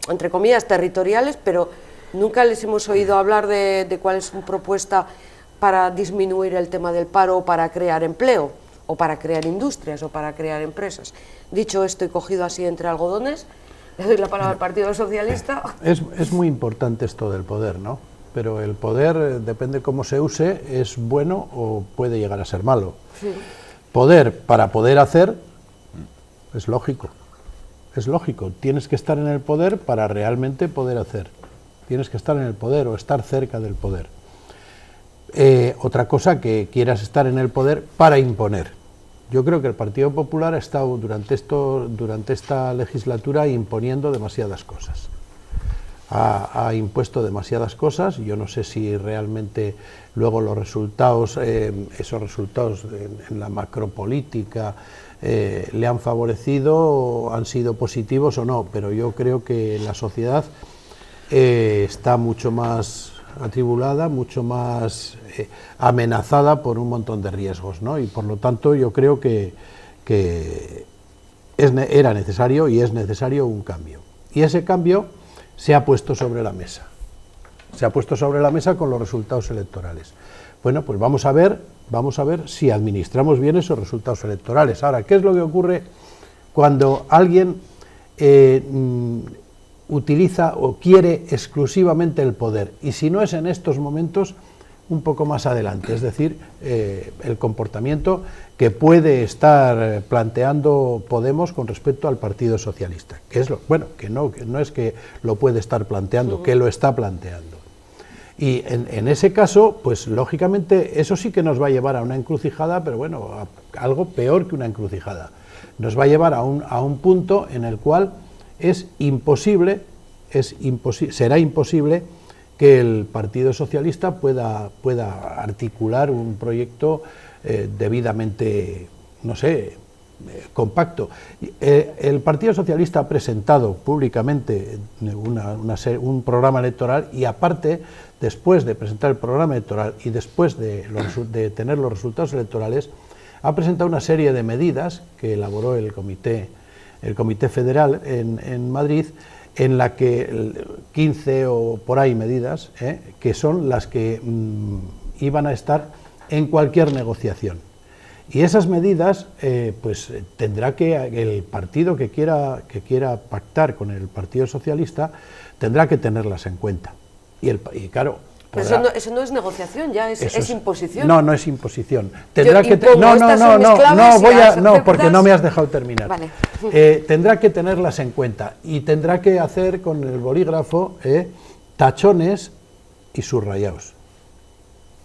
S1: entre comillas, territoriales, pero nunca les hemos oído hablar de cuál es su propuesta para disminuir el tema del paro, o para crear empleo, o para crear industrias, o para crear empresas. Dicho esto y cogido así entre algodones, le doy la palabra al Partido Socialista.
S4: Es muy importante esto del poder, ¿no? Pero el poder, depende cómo se use, es bueno o puede llegar a ser malo. Sí. Poder, para poder hacer, es lógico. Es lógico, tienes que estar en el poder para realmente poder hacer. Tienes que estar en el poder o estar cerca del poder. Otra cosa, que quieras estar en el poder para imponer. Yo creo que el Partido Popular ha estado durante esta legislatura imponiendo demasiadas cosas. Ha impuesto demasiadas cosas. Yo no sé si realmente luego los resultados, esos resultados en la macropolítica, le han favorecido, han sido positivos o no, pero yo creo que la sociedad está mucho más atribulada, mucho más amenazada por un montón de riesgos, ¿no? Y por lo tanto yo creo que era necesario y es necesario un cambio. Y ese cambio se ha puesto sobre la mesa. Se ha puesto sobre la mesa con los resultados electorales. Bueno, pues vamos a ver si administramos bien esos resultados electorales. Ahora, ¿qué es lo que ocurre cuando alguien utiliza o quiere exclusivamente el poder? Y si no es en estos momentos, un poco más adelante, es decir, el comportamiento que puede estar planteando Podemos con respecto al Partido Socialista, que es que no es que lo puede estar planteando, que lo está planteando. Y en ese caso, pues lógicamente eso sí que nos va a llevar a una encrucijada, pero bueno, a algo peor que una encrucijada. Nos va a llevar a un punto en el cual será imposible que el Partido Socialista pueda articular un proyecto debidamente, no sé, compacto. El Partido Socialista ha presentado públicamente un programa electoral y aparte, después de presentar el programa electoral y después de tener los resultados electorales, ha presentado una serie de medidas que elaboró el Comité Federal en Madrid, en la que 15 o por ahí medidas, que son las que iban a estar en cualquier negociación. Y esas medidas, pues tendrá que, el partido que quiera pactar con el Partido Socialista, tendrá que tenerlas en cuenta. Y claro...
S1: Pero eso no es negociación, ya es imposición.
S4: No, no es imposición.
S1: Tendrá que
S4: porque no me has dejado terminar.
S1: Vale.
S4: Tendrá que tenerlas en cuenta y tendrá que hacer con el bolígrafo tachones y subrayados.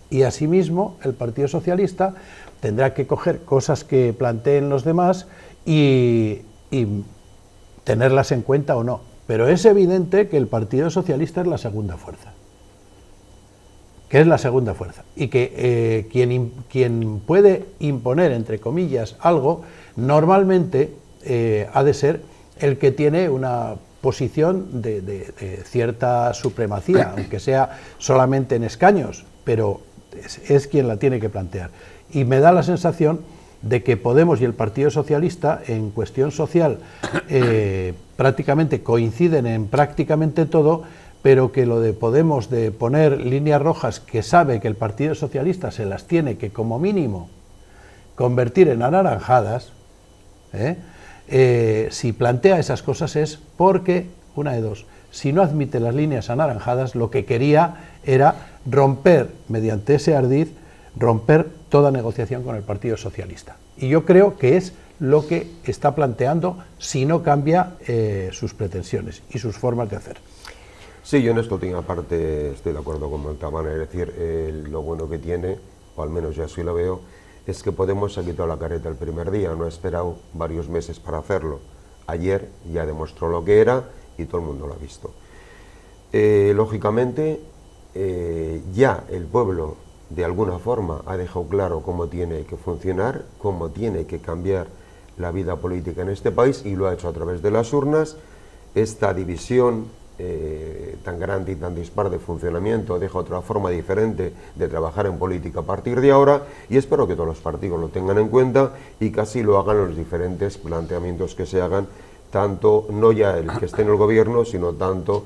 S4: Y asimismo el Partido Socialista tendrá que coger cosas que planteen los demás y tenerlas en cuenta o no. Pero es evidente que el Partido Socialista es la segunda fuerza. Que es la segunda fuerza, y que quien puede imponer, entre comillas, algo, normalmente ha de ser el que tiene una posición de cierta supremacía, aunque sea solamente en escaños, pero es quien la tiene que plantear. Y me da la sensación de que Podemos y el Partido Socialista, en cuestión social, prácticamente coinciden en prácticamente todo, pero que lo de Podemos de poner líneas rojas que sabe que el Partido Socialista se las tiene que como mínimo convertir en anaranjadas, si plantea esas cosas es porque, una de dos, si no admite las líneas anaranjadas, lo que quería era romper, mediante ese ardid, romper toda negociación con el Partido Socialista. Y yo creo que es lo que está planteando si no cambia sus pretensiones y sus formas de hacer.
S5: Sí, yo en esto aparte estoy de acuerdo con Montalbán, es decir, lo bueno que tiene, o al menos yo así lo veo, es que Podemos se ha quitado la careta el primer día, no ha esperado varios meses para hacerlo. Ayer ya demostró lo que era y todo el mundo lo ha visto. Lógicamente, ya el pueblo de alguna forma ha dejado claro cómo tiene que funcionar, cómo tiene que cambiar la vida política en este país y lo ha hecho a través de las urnas. Esta división tan grande y tan dispar de funcionamiento deja otra forma diferente de trabajar en política a partir de ahora y espero que todos los partidos lo tengan en cuenta y que así lo hagan los diferentes planteamientos que se hagan, tanto no ya el que esté en el gobierno, sino tanto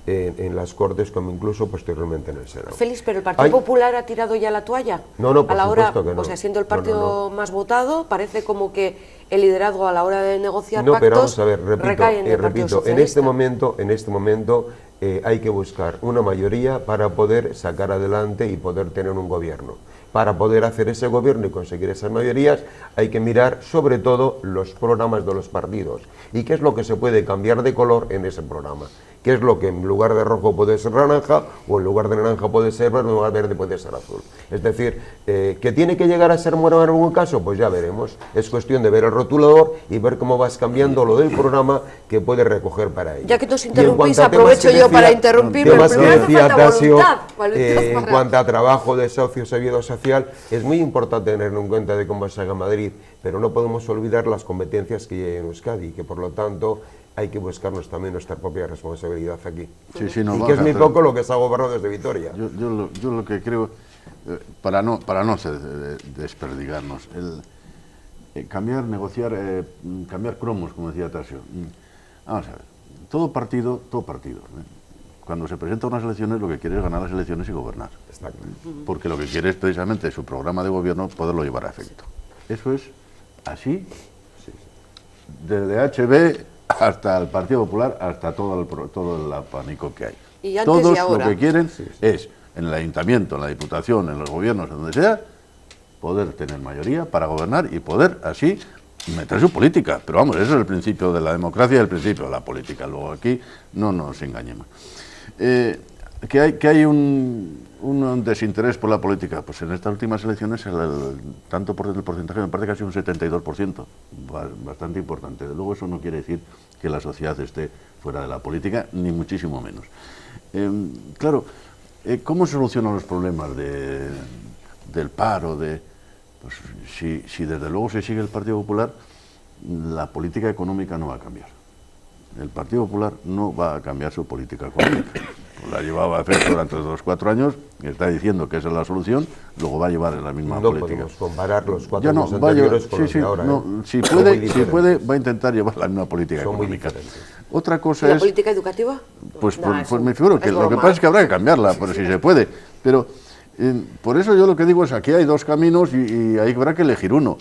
S5: en las Cortes como incluso posteriormente en el Senado.
S1: Félix, pero el Partido Popular ha tirado ya la toalla.
S5: No, por
S1: a la hora,
S5: supuesto que no.
S1: O sea, siendo el partido más votado, parece como que el liderazgo a la hora de negociar
S5: pactos
S1: pero vamos
S5: a ver,
S1: recae en el Partido Socialista.
S5: En este momento hay que buscar una mayoría para poder sacar adelante y poder tener un gobierno. Para poder hacer ese gobierno y conseguir esas mayorías hay que mirar sobre todo los programas de los partidos y qué es lo que se puede cambiar de color en ese programa. ¿Qué es lo que en lugar de rojo puede ser naranja, o en lugar de naranja puede ser verde, o en lugar de verde puede ser azul? Es decir, ¿que tiene que llegar a ser morado en algún caso? Pues ya veremos. Es cuestión de ver el rotulador y ver cómo vas cambiando lo del programa que puede recoger para ello.
S1: Ya que nos interrumpís, aprovecho yo para interrumpir.
S5: Temas que decía Tasio, en cuanto a trabajo de socios y vida social, es muy importante tener en cuenta de cómo se haga en Madrid, pero no podemos olvidar las competencias que hay en Euskadi, que por lo tanto hay que buscarnos también nuestra propia responsabilidad aquí.
S2: Sí, no,
S5: y que es muy poco lo que se ha gobernado desde Vitoria.
S2: Yo lo que creo, para no desperdigarnos, cambiar, negociar, cambiar cromos, como decía Tasio. Vamos a ver, todo partido, cuando se presenta a unas elecciones lo que quiere es ganar las elecciones y gobernar.
S5: Está claro.
S2: Porque lo que quiere es precisamente su programa de gobierno poderlo llevar a efecto. Eso es así, desde HB hasta el Partido Popular, hasta todo el pánico que hay.
S1: ¿Y antes
S2: todos
S1: y ahora?
S2: lo que quieren es, en el ayuntamiento, en la diputación, en los gobiernos, en donde sea, poder tener mayoría para gobernar y poder así meter su política. Pero vamos, eso es el principio de la democracia y el principio de la política. Luego aquí no nos engañemos. Que hay un desinterés por la política, pues en estas últimas elecciones tanto por el porcentaje me parece que ha sido un 72%, bastante importante. Luego eso no quiere decir que la sociedad esté fuera de la política, ni muchísimo menos. Claro, ¿cómo se solucionan los problemas del paro? Pues si desde luego se sigue el Partido Popular, la política económica no va a cambiar. El Partido Popular no va a cambiar su política económica. La llevaba a efecto durante los 4 años, y está diciendo que esa es la solución, luego va a llevar en la misma política.
S5: No podemos comparar los 4 años anteriores con los de ahora.
S2: Si puede, va a intentar llevar la misma política económica. Otra cosa
S1: ¿La política educativa?
S2: Pues me figuro que lo que pasa es que habrá que cambiarla, pero si se puede. Pero por eso yo lo que digo es aquí hay 2 caminos y ahí habrá que elegir uno.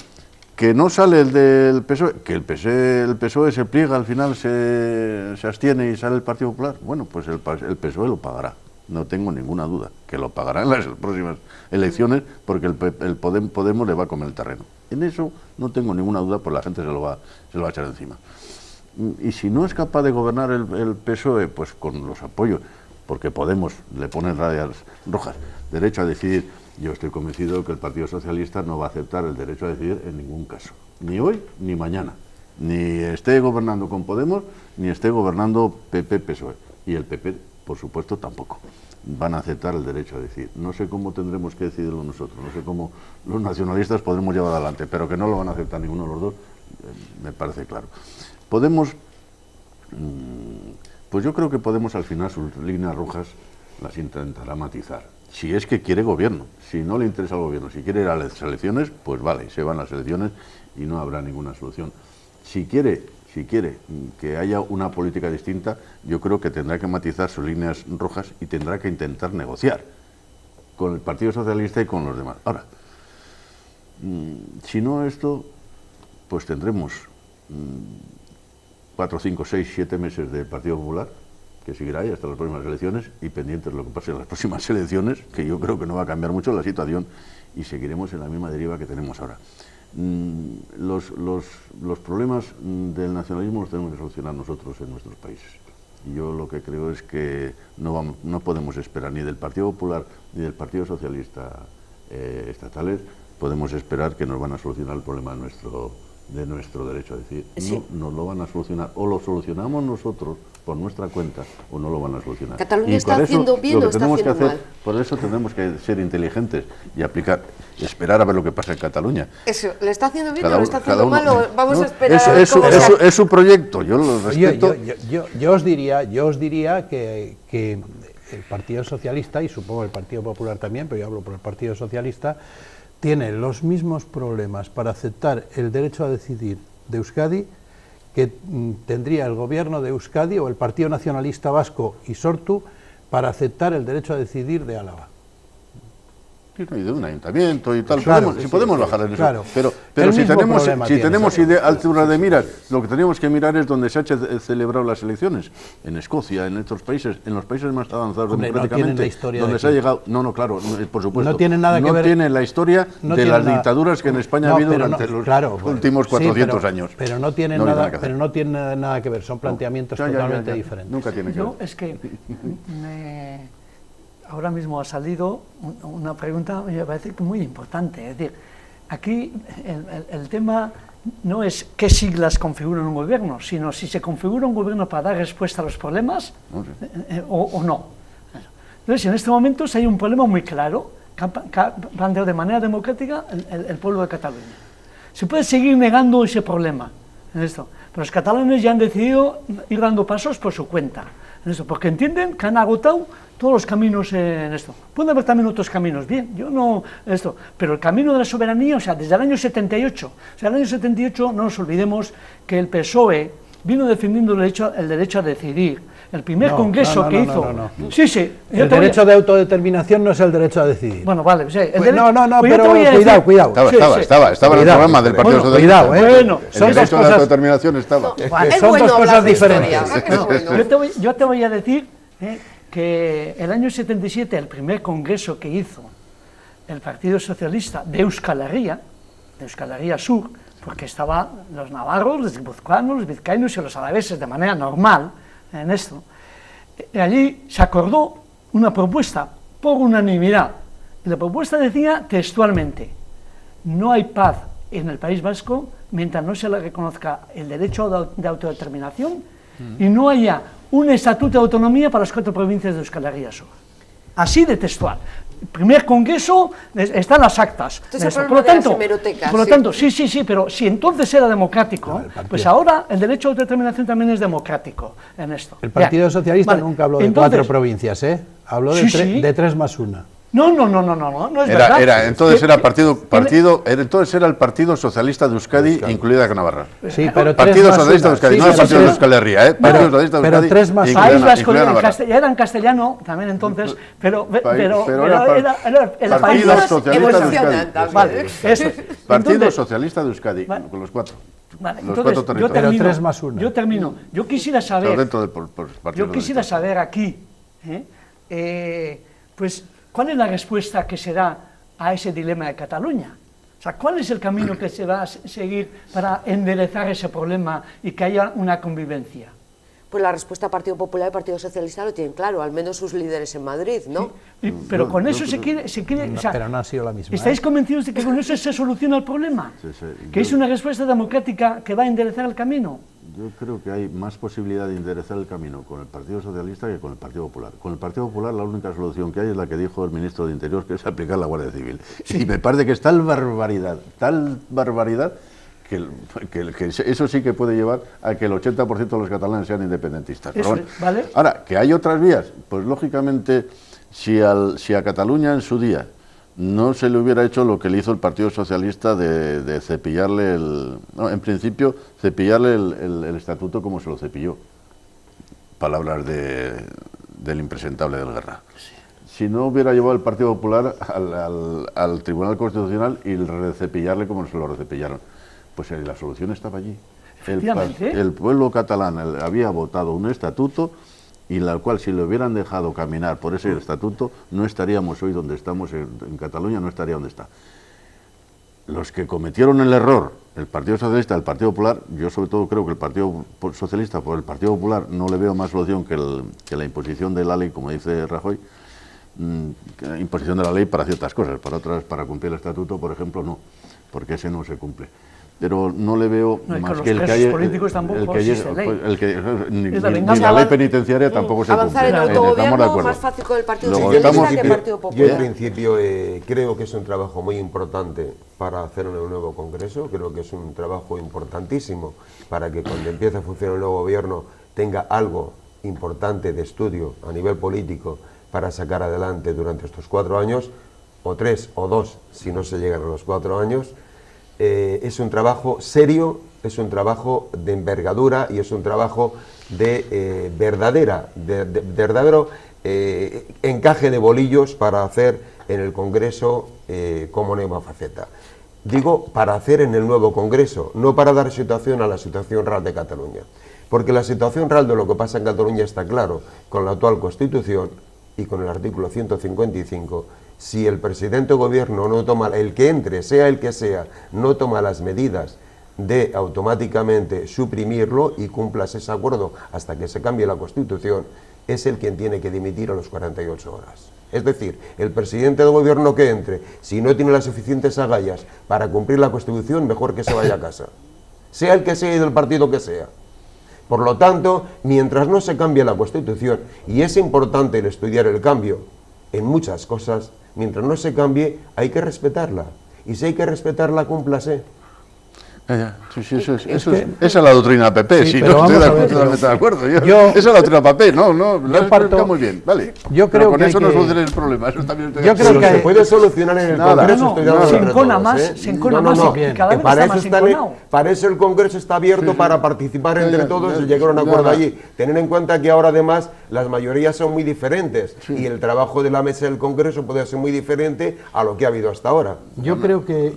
S2: Que no sale el del PSOE, que el PSOE se pliega, al final se abstiene y sale el Partido Popular, bueno, pues el PSOE lo pagará, no tengo ninguna duda, que lo pagará en las próximas elecciones porque el Podemos le va a comer el terreno. En eso no tengo ninguna duda, pues la gente se lo va a echar encima. Y si no es capaz de gobernar el PSOE, pues con los apoyos, porque Podemos le pone rayas rojas, derecho a decidir. Yo estoy convencido que el Partido Socialista no va a aceptar el derecho a decidir en ningún caso, ni hoy ni mañana, ni esté gobernando con Podemos, ni esté gobernando PP-PSOE, y el PP, por supuesto, tampoco. Van a aceptar el derecho a decidir. No sé cómo tendremos que decidirlo nosotros, no sé cómo los nacionalistas podremos llevar adelante, pero que no lo van a aceptar ninguno de los dos, me parece claro. Podemos, pues yo creo que Podemos al final sus líneas rojas las intentará matizar. Si es que quiere gobierno, si no le interesa el gobierno, si quiere ir a las elecciones, pues vale, se van las elecciones y no habrá ninguna solución. Si quiere que haya una política distinta, yo creo que tendrá que matizar sus líneas rojas y tendrá que intentar negociar con el Partido Socialista y con los demás. Ahora, si no esto, pues tendremos 4, 5, 6, 7 meses del Partido Popular, que seguirá ahí hasta las próximas elecciones y pendientes de lo que pase en las próximas elecciones, que yo creo que no va a cambiar mucho la situación y seguiremos en la misma deriva que tenemos ahora. Los problemas del nacionalismo los tenemos que solucionar nosotros en nuestros países. Y yo lo que creo es que no podemos esperar ni del Partido Popular ni del Partido Socialista estatales, podemos esperar que nos van a solucionar el problema de nuestro derecho a decidir. Sí. No nos lo van a solucionar, o lo solucionamos nosotros por nuestra cuenta o no lo van a solucionar.
S1: ¿Cataluña está haciendo bien o está haciendo mal?
S2: Por eso tenemos que ser inteligentes y esperar a ver lo que pasa en Cataluña.
S1: Eso, ¿le está haciendo bien o lo está haciendo mal o vamos a esperar a ver
S2: es su proyecto, yo lo respeto.
S4: Yo os diría que el Partido Socialista, y supongo el Partido Popular también, pero yo hablo por el Partido Socialista, tiene los mismos problemas para aceptar el derecho a decidir de Euskadi que tendría el gobierno de Euskadi o el Partido Nacionalista Vasco y Sortu para aceptar el derecho a decidir de Álava.
S2: Y de un ayuntamiento y tal,
S4: claro,
S2: podemos bajar en eso.
S4: Claro.
S2: Pero si tenemos altura de miras, lo que tenemos que mirar es donde se han celebrado las elecciones, en Escocia, en estos países, en los países más avanzados democráticamente, donde se ha llegado, claro, por supuesto,
S4: no tienen nada que ver,
S2: tiene la historia de las dictaduras que en España ha habido durante los últimos 400 años.
S4: Pero no tienen nada que ver, son planteamientos totalmente diferentes.
S2: Nunca tiene que ver.
S3: Es que ahora mismo ha salido una pregunta, me parece muy importante. Es decir, aquí el tema no es qué siglas configuran un gobierno, sino si se configura un gobierno para dar respuesta a los problemas o no. Entonces, en este momento hay un problema muy claro que ha planteado de manera democrática el pueblo de Cataluña. Se puede seguir negando ese problema en esto, pero los catalanes ya han decidido ir dando pasos por su cuenta, en esto, porque entienden que han agotado todos los caminos en esto. Puede haber también otros caminos, bien, yo no, pero el camino de la soberanía, o sea, desde el año 78, el año 78, no nos olvidemos que el PSOE vino defendiendo el derecho a decidir. El primer congreso que hizo... Sí.
S4: El derecho de autodeterminación no es el derecho a decidir.
S3: Bueno, vale.
S4: Pero cuidado.
S2: Estaba en el programa del Partido Socialista.
S3: Bueno,
S2: el derecho de autodeterminación estaba.
S4: Son dos cosas diferentes.
S3: Yo te voy a decir que el año 77, el primer congreso que hizo el Partido Socialista de Euskal Herria Sur, porque estaban los navarros, los guipuzcoanos, los vizcaínos y los alaveses de manera normal en esto, allí se acordó una propuesta por unanimidad. Y la propuesta decía textualmente: no hay paz en el País Vasco mientras no se le reconozca el derecho de autodeterminación y no haya un estatuto de autonomía para las 4 provincias de Euskal Herria Sur. Así de textual. primer congreso están las actas.
S1: Entonces, el problema de las hemerotecas,
S3: por lo
S1: sí.
S3: tanto, sí, pero si entonces era democrático, pues ahora el derecho a autodeterminación también es democrático en esto.
S4: El Partido Socialista nunca habló de
S3: entonces,
S4: 4 provincias, ¿eh? Habló de, de 3 más 1.
S3: No es verdad.
S2: Entonces era el Partido Socialista de Euskadi, incluida Navarra.
S4: Sí, pero
S2: Partido Socialista de Euskadi, no el Partido de Euskal Herria, ¿eh? Partido Socialista de Euskadi,
S4: 3 más 1.
S3: País Vasco ya era en castellano también entonces, pero era el País
S2: Vasco.
S3: Vale, eso.
S2: Partido Socialista de Euskadi, con los 4.
S3: Vale,
S2: Los
S3: entonces,
S2: 4
S3: yo
S2: territorios.
S3: termino,
S4: Pero 3 más 1.
S3: Yo termino. Yo quisiera saber,
S2: Partido
S3: saber aquí, pues, ¿cuál es la respuesta que se da a ese dilema de Cataluña? O sea, ¿cuál es el camino que se va a seguir para enderezar ese problema y que haya una convivencia?
S1: Pues la respuesta Partido Popular y Partido Socialista lo tienen claro, al menos sus líderes en Madrid, ¿no?
S3: Sí, pero con eso se quiere
S4: No,
S3: o sea,
S4: pero no ha sido la misma.
S3: ¿estáis convencidos de que con eso se soluciona el problema?
S2: Sí,
S3: ¿Que es una respuesta democrática que va a enderezar el camino?
S2: Yo creo que hay más posibilidad de enderezar el camino con el Partido Socialista que con el Partido Popular. Con el Partido Popular la única solución que hay es la que dijo el ministro de Interior, que es aplicar la Guardia Civil. Sí. Y me parece que es tal barbaridad, que eso sí que puede llevar a que el 80% de los catalanes sean independentistas. Pero bueno,
S3: ¿vale?
S2: Ahora, que hay otras vías, pues lógicamente si a Cataluña en su día no se le hubiera hecho lo que le hizo el Partido Socialista de cepillarle en principio cepillarle el estatuto como se lo cepilló. Palabras del impresentable del Guerra. Sí. Si no hubiera llevado el Partido Popular al Tribunal Constitucional y recepillarle como se lo recepillaron, pues la solución estaba allí. El pueblo catalán había votado un estatuto y la cual, si lo hubieran dejado caminar por ese estatuto, no estaríamos hoy donde estamos en Cataluña, no estaría donde está. Los que cometieron el error, el Partido Socialista, el Partido Popular, yo sobre todo creo que el Partido Socialista por el Partido Popular no le veo más solución que la imposición de la ley, como dice Rajoy, imposición de la ley para ciertas cosas, para otras, para cumplir el estatuto, por ejemplo, no, porque ese no se cumple. Pero no le veo más que el que haya
S3: políticos tampoco
S2: ni la ley penitenciaria tampoco se cumple.
S1: Avanzar en autogobierno más fácil con el Partido Socialista que el Partido Popular.
S5: Yo en principio creo que es un trabajo muy importante para hacer un nuevo Congreso, creo que es un trabajo importantísimo para que cuando empiece a funcionar el nuevo gobierno tenga algo importante de estudio a nivel político para sacar adelante durante estos 4 años, o 3 o 2 si no se llegan a los 4 años. Es un trabajo serio, es un trabajo de envergadura y es un trabajo de verdadero encaje de bolillos para hacer en el Congreso como nueva faceta. Digo, para hacer en el nuevo Congreso, no para dar situación a la situación real de Cataluña. Porque la situación real de lo que pasa en Cataluña está claro, con la actual Constitución y con el artículo 155, si el presidente de gobierno no toma, el que entre, sea el que sea, no toma las medidas de automáticamente suprimirlo y cumplas ese acuerdo hasta que se cambie la Constitución, es el quien tiene que dimitir a las 48 horas. Es decir, el presidente de gobierno que entre, si no tiene las suficientes agallas para cumplir la Constitución, mejor que se vaya a casa. Sea el que sea y del partido que sea. Por lo tanto, mientras no se cambie la Constitución, y es importante el estudiar el cambio en muchas cosas, mientras no se cambie, hay que respetarla. Y si hay que respetarla, cúmplase.
S2: Esa es la doctrina PP, sí, no estoy totalmente de acuerdo. Esa es la doctrina PP, no, la explica muy bien, vale.
S4: Yo creo
S2: pero con
S4: que
S2: eso no soluciona el problema, eso también estoy
S5: yo creo que se puede solucionar en el Congreso.
S3: Se encona más,
S5: para eso el Congreso está abierto para participar entre todos y llegar a un acuerdo allí. Tener en cuenta que ahora además las mayorías son muy diferentes y el trabajo de la mesa del Congreso puede ser muy diferente a lo que ha habido hasta ahora.
S4: Yo creo que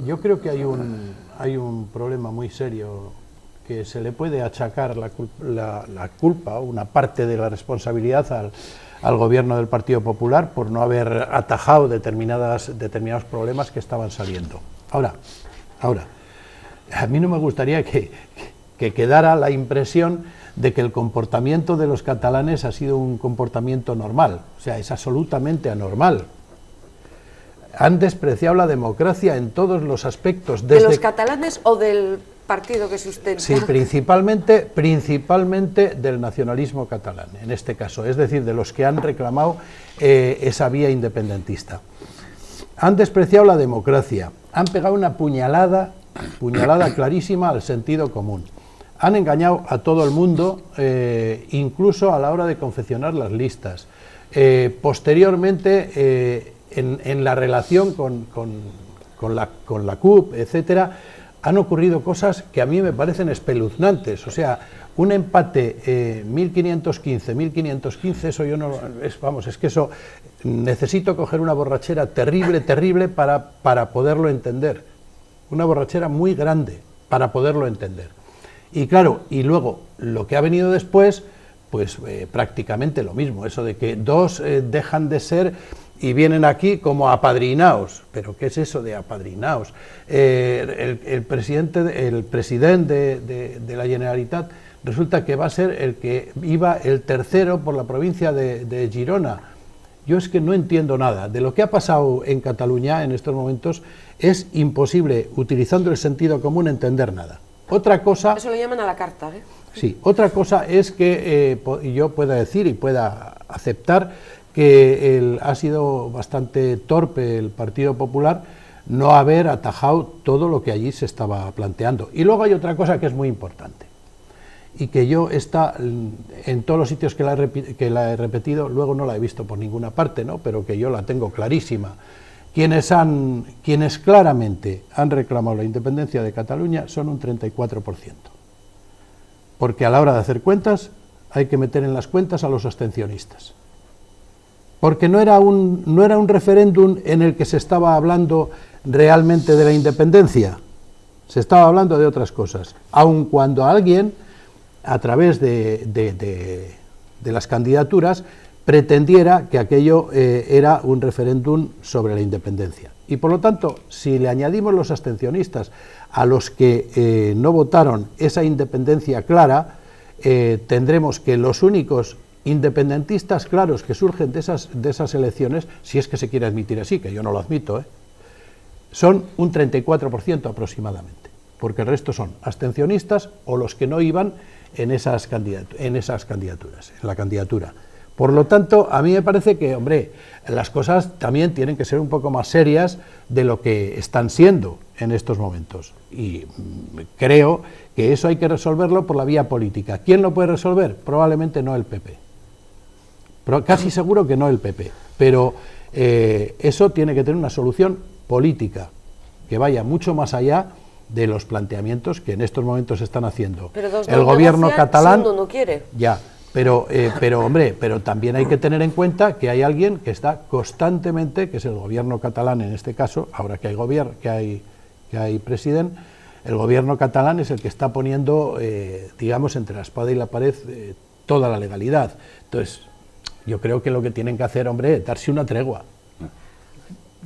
S4: hay un problema muy serio que se le puede achacar la culpa, una parte de la responsabilidad al gobierno del Partido Popular por no haber atajado determinados problemas que estaban saliendo. Ahora, a mí no me gustaría que quedara la impresión de que el comportamiento de los catalanes ha sido un comportamiento normal, o sea, es absolutamente anormal. Han despreciado la democracia en todos los aspectos.
S1: ¿De los catalanes o del partido que sustenta.
S4: Sí, principalmente del nacionalismo catalán, en este caso, es decir, de los que han reclamado esa vía independentista. Han despreciado la democracia, han pegado una puñalada clarísima al sentido común. Han engañado a todo el mundo, incluso a la hora de confeccionar las listas. Posteriormente, en la relación con la CUP, etcétera, han ocurrido cosas que a mí me parecen espeluznantes. O sea, un empate 1515-1515, eso yo no... es que eso... Necesito coger una borrachera terrible para poderlo entender. Una borrachera muy grande para poderlo entender. Y claro, y luego, lo que ha venido después, pues prácticamente lo mismo. Eso de que dos dejan de ser y vienen aquí como apadrinaos. ¿Pero qué es eso de apadrinaos? El presidente de la Generalitat resulta que va a ser el que iba el tercero por la provincia de Girona. Yo es que no entiendo nada. De lo que ha pasado en Cataluña en estos momentos es imposible, utilizando el sentido común, entender nada. Otra cosa...
S1: Eso lo llaman a la carta, ¿eh?
S4: Sí, otra cosa es que yo pueda decir y pueda aceptar que ha sido bastante torpe el Partido Popular no haber atajado todo lo que allí se estaba planteando. Y luego hay otra cosa que es muy importante y que yo en todos los sitios que la he repetido, luego no la he visto por ninguna parte, ¿no? Pero que yo la tengo clarísima. Quienes claramente han reclamado la independencia de Cataluña son un 34%. Porque a la hora de hacer cuentas hay que meter en las cuentas a los abstencionistas. Porque no era un referéndum en el que se estaba hablando realmente de la independencia, se estaba hablando de otras cosas, aun cuando alguien, a través de las candidaturas, pretendiera que aquello era un referéndum sobre la independencia. Y por lo tanto, si le añadimos los abstencionistas a los que no votaron esa independencia clara, tendremos que los únicos independentistas claros que surgen de esas elecciones, si es que se quiere admitir así, que yo no lo admito, son un 34% aproximadamente, porque el resto son abstencionistas o los que no iban en esas candidaturas, en la candidatura. Por lo tanto, a mí me parece que, hombre, las cosas también tienen que ser un poco más serias de lo que están siendo en estos momentos. Y creo que eso hay que resolverlo por la vía política. ¿Quién lo puede resolver? Probablemente no el PP. Casi seguro que no el PP. Pero eso tiene que tener una solución política que vaya mucho más allá de los planteamientos que en estos momentos se están haciendo.
S1: Pero
S4: el gobierno catalán
S1: si uno no quiere.
S4: Ya, pero también hay que tener en cuenta que hay alguien que está constantemente, que es el gobierno catalán en este caso, ahora que hay presidente, el gobierno catalán es el que está poniendo, digamos, entre la espada y la pared toda la legalidad. Entonces, yo creo que lo que tienen que hacer, hombre, es darse una tregua.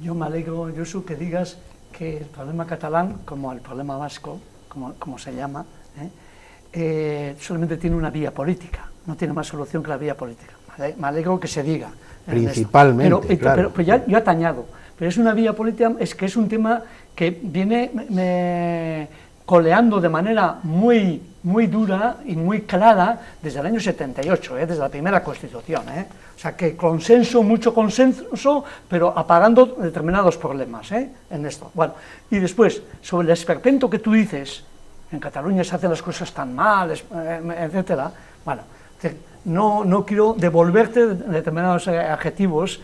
S3: Yo me alegro, Josu, que digas que el problema catalán, como el problema vasco, como se llama, solamente tiene una vía política, no tiene más solución que la vía política. Me alegro que se diga.
S4: Principalmente,
S3: claro. Pero yo he atañado, pero es una vía política, es que es un tema que viene coleando de manera muy dura y muy clara desde el año 78, desde la primera Constitución. O sea, que mucho consenso, pero apagando determinados problemas en esto. Bueno, y después, sobre el esperpento que tú dices, en Cataluña se hacen las cosas tan mal, etcétera. Bueno, no quiero devolverte determinados adjetivos,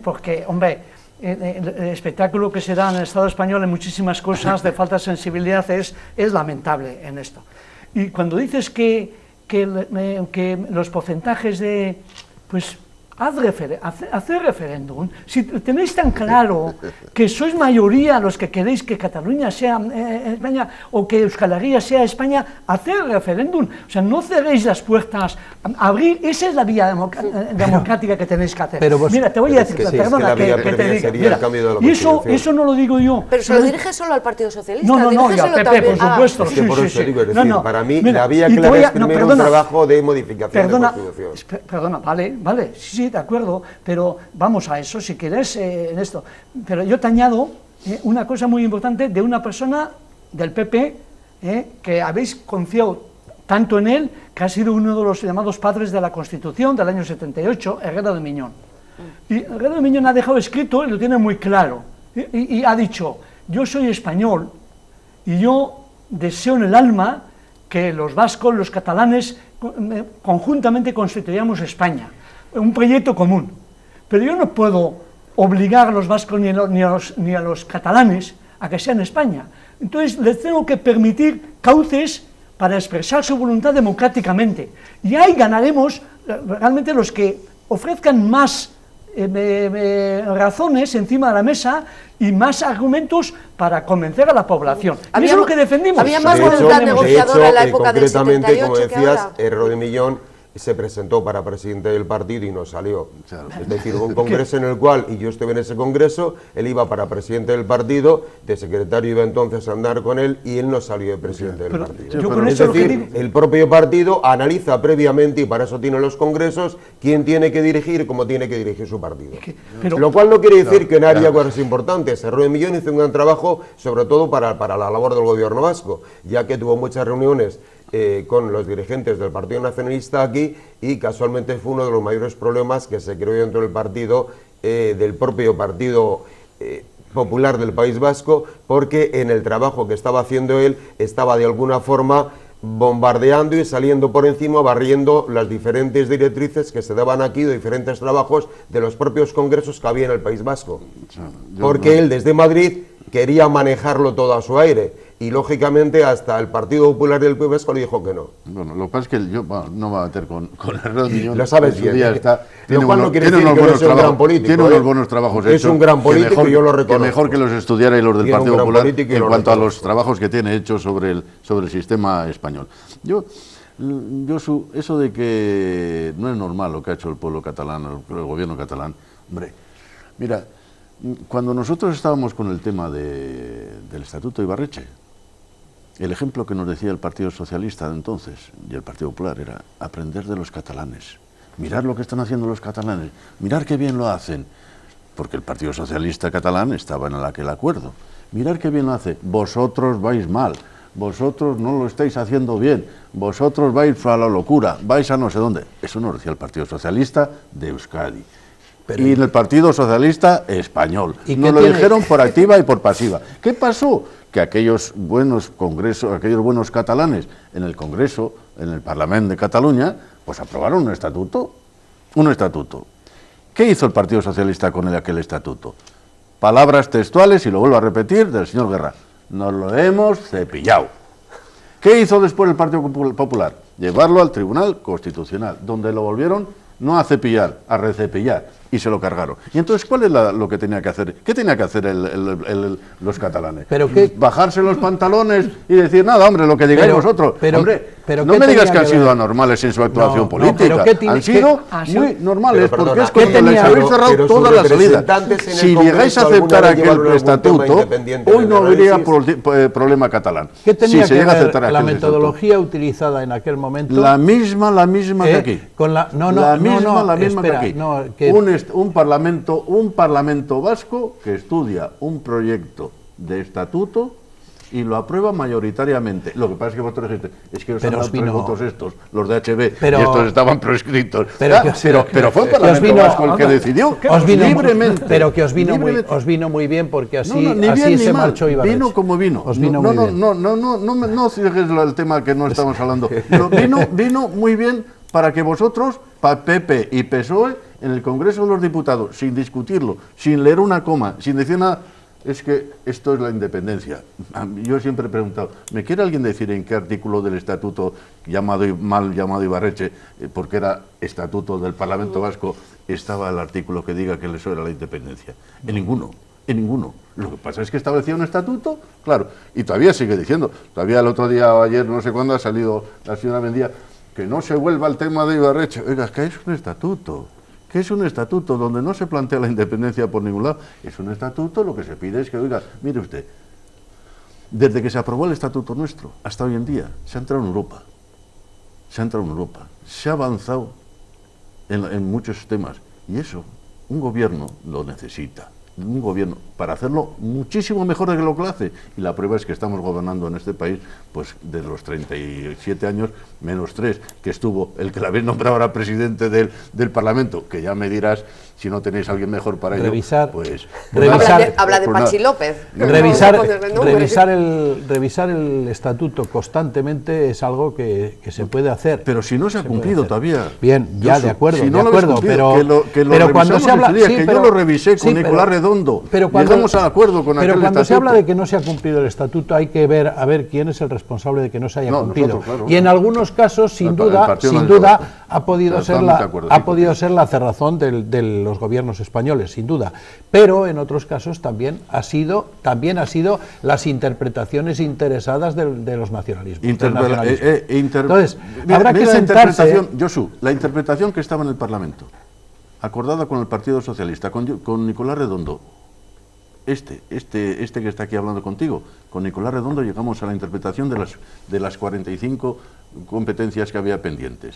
S3: porque, hombre, el espectáculo que se da en el Estado español en muchísimas cosas de falta de sensibilidad es lamentable en esto. Y cuando dices que los porcentajes de, pues, hacer referéndum, si tenéis tan claro que sois mayoría los que queréis que Cataluña sea España o que Euskal Herria sea España, hacer referéndum, o sea, no cerréis las puertas, abrir, esa es la vía democrática que tenéis que hacer. Mira, te voy a decir, perdona que te diga, mira, y eso no lo digo yo.
S1: Pero se lo dirige solo al Partido Socialista.
S3: No, y al PP, por supuesto.
S5: Es que por eso digo, es decir, para mí la vía clara es primero un trabajo de modificación de la Constitución.
S3: Perdona, vale, sí, de acuerdo, pero vamos a eso, si quieres, en esto. Pero yo te añado una cosa muy importante de una persona del PP que habéis confiado tanto en él, que ha sido uno de los llamados padres de la Constitución del año 78, Herrera de Miñón. Y Herrera de Miñón ha dejado escrito, y lo tiene muy claro, y ha dicho: yo soy español y yo deseo en el alma que los vascos, los catalanes, conjuntamente constituyamos España, un proyecto común. Pero yo no puedo obligar a los vascos ni a los catalanes a que sean España. Entonces les tengo que permitir cauces para expresar su voluntad democráticamente. Y ahí ganaremos realmente los que ofrezcan más razones encima de la mesa y más argumentos para convencer a la población. Y eso es lo que defendimos.
S1: Había más voluntad negociadora en la época del 78
S5: como decías,
S1: que ahora.
S5: Herrera de Miñón se presentó para presidente del partido y no salió.
S2: Claro.
S5: Es decir, hubo un congreso en el cual, y yo estuve en ese congreso, él iba para presidente del partido, de secretario iba entonces a andar con él, y él no salió de presidente del partido.
S3: Yo con
S5: Es
S3: eso lo que
S5: decir,
S3: digo,
S5: el propio partido analiza previamente, y para eso tiene los congresos, quién tiene que dirigir y cómo tiene que dirigir su partido.
S3: pero-
S5: Lo cual no quiere decir que no haría cosas importantes. Herrera de Miñón hizo un gran trabajo, sobre todo para la labor del gobierno vasco, ya que tuvo muchas reuniones con los dirigentes del Partido Nacionalista aquí, y casualmente fue uno de los mayores problemas que se creó dentro del partido, del propio Partido Popular del País Vasco, porque en el trabajo que estaba haciendo él estaba de alguna forma bombardeando y saliendo por encima, barriendo las diferentes directrices que se daban aquí de diferentes trabajos de los propios congresos que había en el País Vasco. Porque él desde Madrid quería manejarlo todo a su aire, y lógicamente hasta el Partido Popular del País Vasco le dijo que no.
S2: Bueno, lo que pasa es que yo no me voy a meter con Herrera de Miñón.
S5: Lo sabes
S2: en su
S5: bien.
S2: día está,
S5: Lo cual no quiere decir
S2: unos
S5: que no
S2: buenos
S5: sea un gran
S2: trabajos,
S5: político,
S2: tiene unos buenos trabajos
S5: Es
S2: hechos,
S5: un gran
S2: que
S5: político,
S2: mejor,
S5: y yo lo
S2: que
S5: reconozco.
S2: mejor que los estudiara y los del
S5: Tiene un
S2: Partido
S5: gran
S2: Popular
S5: político y
S2: en
S5: lo
S2: cuanto a los
S5: reconozco.
S2: trabajos que tiene hechos sobre el sistema español. Eso de que no es normal lo que ha hecho el pueblo catalán, el gobierno catalán, hombre, mira, cuando nosotros estábamos con el tema del Estatuto de Ibarretxe, el ejemplo que nos decía el Partido Socialista de entonces y el Partido Popular era aprender de los catalanes, mirar lo que están haciendo los catalanes, mirar qué bien lo hacen, porque el Partido Socialista catalán estaba en aquel acuerdo. Mirar qué bien lo hace, vosotros vais mal, vosotros no lo estáis haciendo bien, vosotros vais a la locura, vais a no sé dónde. Eso nos decía el Partido Socialista de Euskadi. Y en el Partido Socialista español.
S4: ¿Y
S2: Nos
S4: qué
S2: lo
S4: tiene?
S2: dijeron por activa y por pasiva. ¿Qué pasó? Que aquellos buenos congresos, aquellos buenos catalanes en el Congreso, en el Parlamento de Cataluña, pues aprobaron un estatuto. Un estatuto. ¿Qué hizo el Partido Socialista con aquel estatuto? Palabras textuales, y lo vuelvo a repetir, del señor Guerra. Nos lo hemos cepillado. ¿Qué hizo después el Partido Popular? Llevarlo al Tribunal Constitucional, donde lo volvieron no a cepillar, a recepillar, y se lo cargaron. Y entonces, ¿cuál es lo que tenía que hacer? ¿Qué tenía que hacer los catalanes?
S4: ¿Pero qué?
S2: Bajarse los pantalones y decir, nada, hombre, lo que digáis vosotros. Hombre, no
S4: ¿qué
S2: me digas
S4: tenía
S2: que han
S4: que
S2: sido
S4: ver?
S2: anormales en su actuación
S4: No,
S2: política.
S4: pero ¿qué tiene-
S2: han sido
S3: qué-
S2: muy normales,
S5: Pero
S2: porque es
S5: perdona,
S2: como les
S4: tenía-
S2: habéis cerrado
S5: pero sus
S2: todas las salidas.
S5: representantes en el
S2: Si
S5: Congreso
S2: llegáis a
S5: alguna
S2: aceptar
S5: vez
S2: aquel
S5: llevaron algún tema
S2: estatuto,
S5: independiente
S2: hoy
S5: del
S2: no habría
S5: análisis.
S2: problema catalán.
S4: ¿Qué tenía
S2: si se
S4: que
S2: llega a
S4: ver
S2: aceptar
S4: la
S2: aquel estatuto.
S4: metodología utilizada en aquel momento?
S2: La misma que aquí.
S4: Con la
S2: misma
S4: espera,
S2: que aquí.
S4: no, que-
S2: Un parlamento vasco que estudia un proyecto de estatuto y lo aprueba mayoritariamente. Lo que pasa es que vosotros dijiste, es que os han
S4: Pero
S2: dado
S4: os
S2: 3
S4: vino-
S2: votos estos, los de HB,
S4: Pero-
S2: y estos estaban proscritos.
S4: Pero que-
S2: pero fue el
S4: que os
S2: Parlamento
S4: vino-
S2: vasco el que decidió
S4: Os vino,
S2: libremente.
S4: pero que os vino
S2: libremente.
S4: muy bien, porque así,
S2: No, ni
S4: así
S2: bien
S4: se
S2: ni mal.
S4: marchó Ibarretxe.
S2: Vino como vino.
S4: Os vino
S2: no,
S4: muy bien.
S2: no sigues el tema que no estamos hablando. Pero vino muy bien para que vosotros, PP y PSOE, en el Congreso de los Diputados, sin discutirlo, sin leer una coma, sin decir nada, es que esto es la independencia. Yo siempre he preguntado, ¿me quiere alguien decir en qué artículo del estatuto mal llamado Ibarretxe, porque era estatuto del Parlamento Vasco, estaba el artículo que diga que eso era la independencia? En ninguno. En ninguno. Lo que pasa es que establecía un estatuto, claro, y todavía sigue diciendo, todavía el otro día o ayer, no sé cuándo, ha salido la señora Mendía, que no se vuelva al tema de Ibarretxe. Oiga, es que es un estatuto. ¿Qué es un estatuto? Donde no se plantea la independencia por ningún lado. Es un estatuto, lo que se pide es que, oiga, mire usted, desde que se aprobó el estatuto nuestro hasta hoy en día, se ha entrado en Europa. Se ha avanzado en muchos temas. Y eso, un gobierno lo necesita. un gobierno para hacerlo muchísimo mejor de lo que lo hace. Y la prueba es que estamos gobernando en este país, pues de los 37 años, menos 3, que estuvo el que la habéis nombrado ahora presidente del Parlamento, que ya me dirás, si no tenéis a alguien mejor para ello, pues
S1: habla de Pachi López.
S4: Revisar el estatuto constantemente es algo que se puede hacer.
S2: Pero si no se ha cumplido todavía.
S4: Bien, ya, de acuerdo,
S2: si no
S4: de acuerdo, pero cuando se habla...
S2: yo lo revisé con Nicolás Redondo, llegamos al acuerdo con aquel estatuto.
S4: Pero cuando se habla de que no se ha cumplido el estatuto, hay que ver a ver quién es el responsable de que no se haya cumplido.
S2: Nosotros, claro,
S4: y en algunos casos, sin duda, ha podido ser la cerrazón de los gobiernos españoles, sin duda. Pero en otros casos también ha sido las interpretaciones interesadas de los nacionalismos. Entonces, habrá que sentarse...
S2: Josu, la interpretación que estaba en el Parlamento, acordada con el Partido Socialista, con Nicolás Redondo, este que está aquí hablando contigo, con Nicolás Redondo llegamos a la interpretación de las 45 competencias que había pendientes.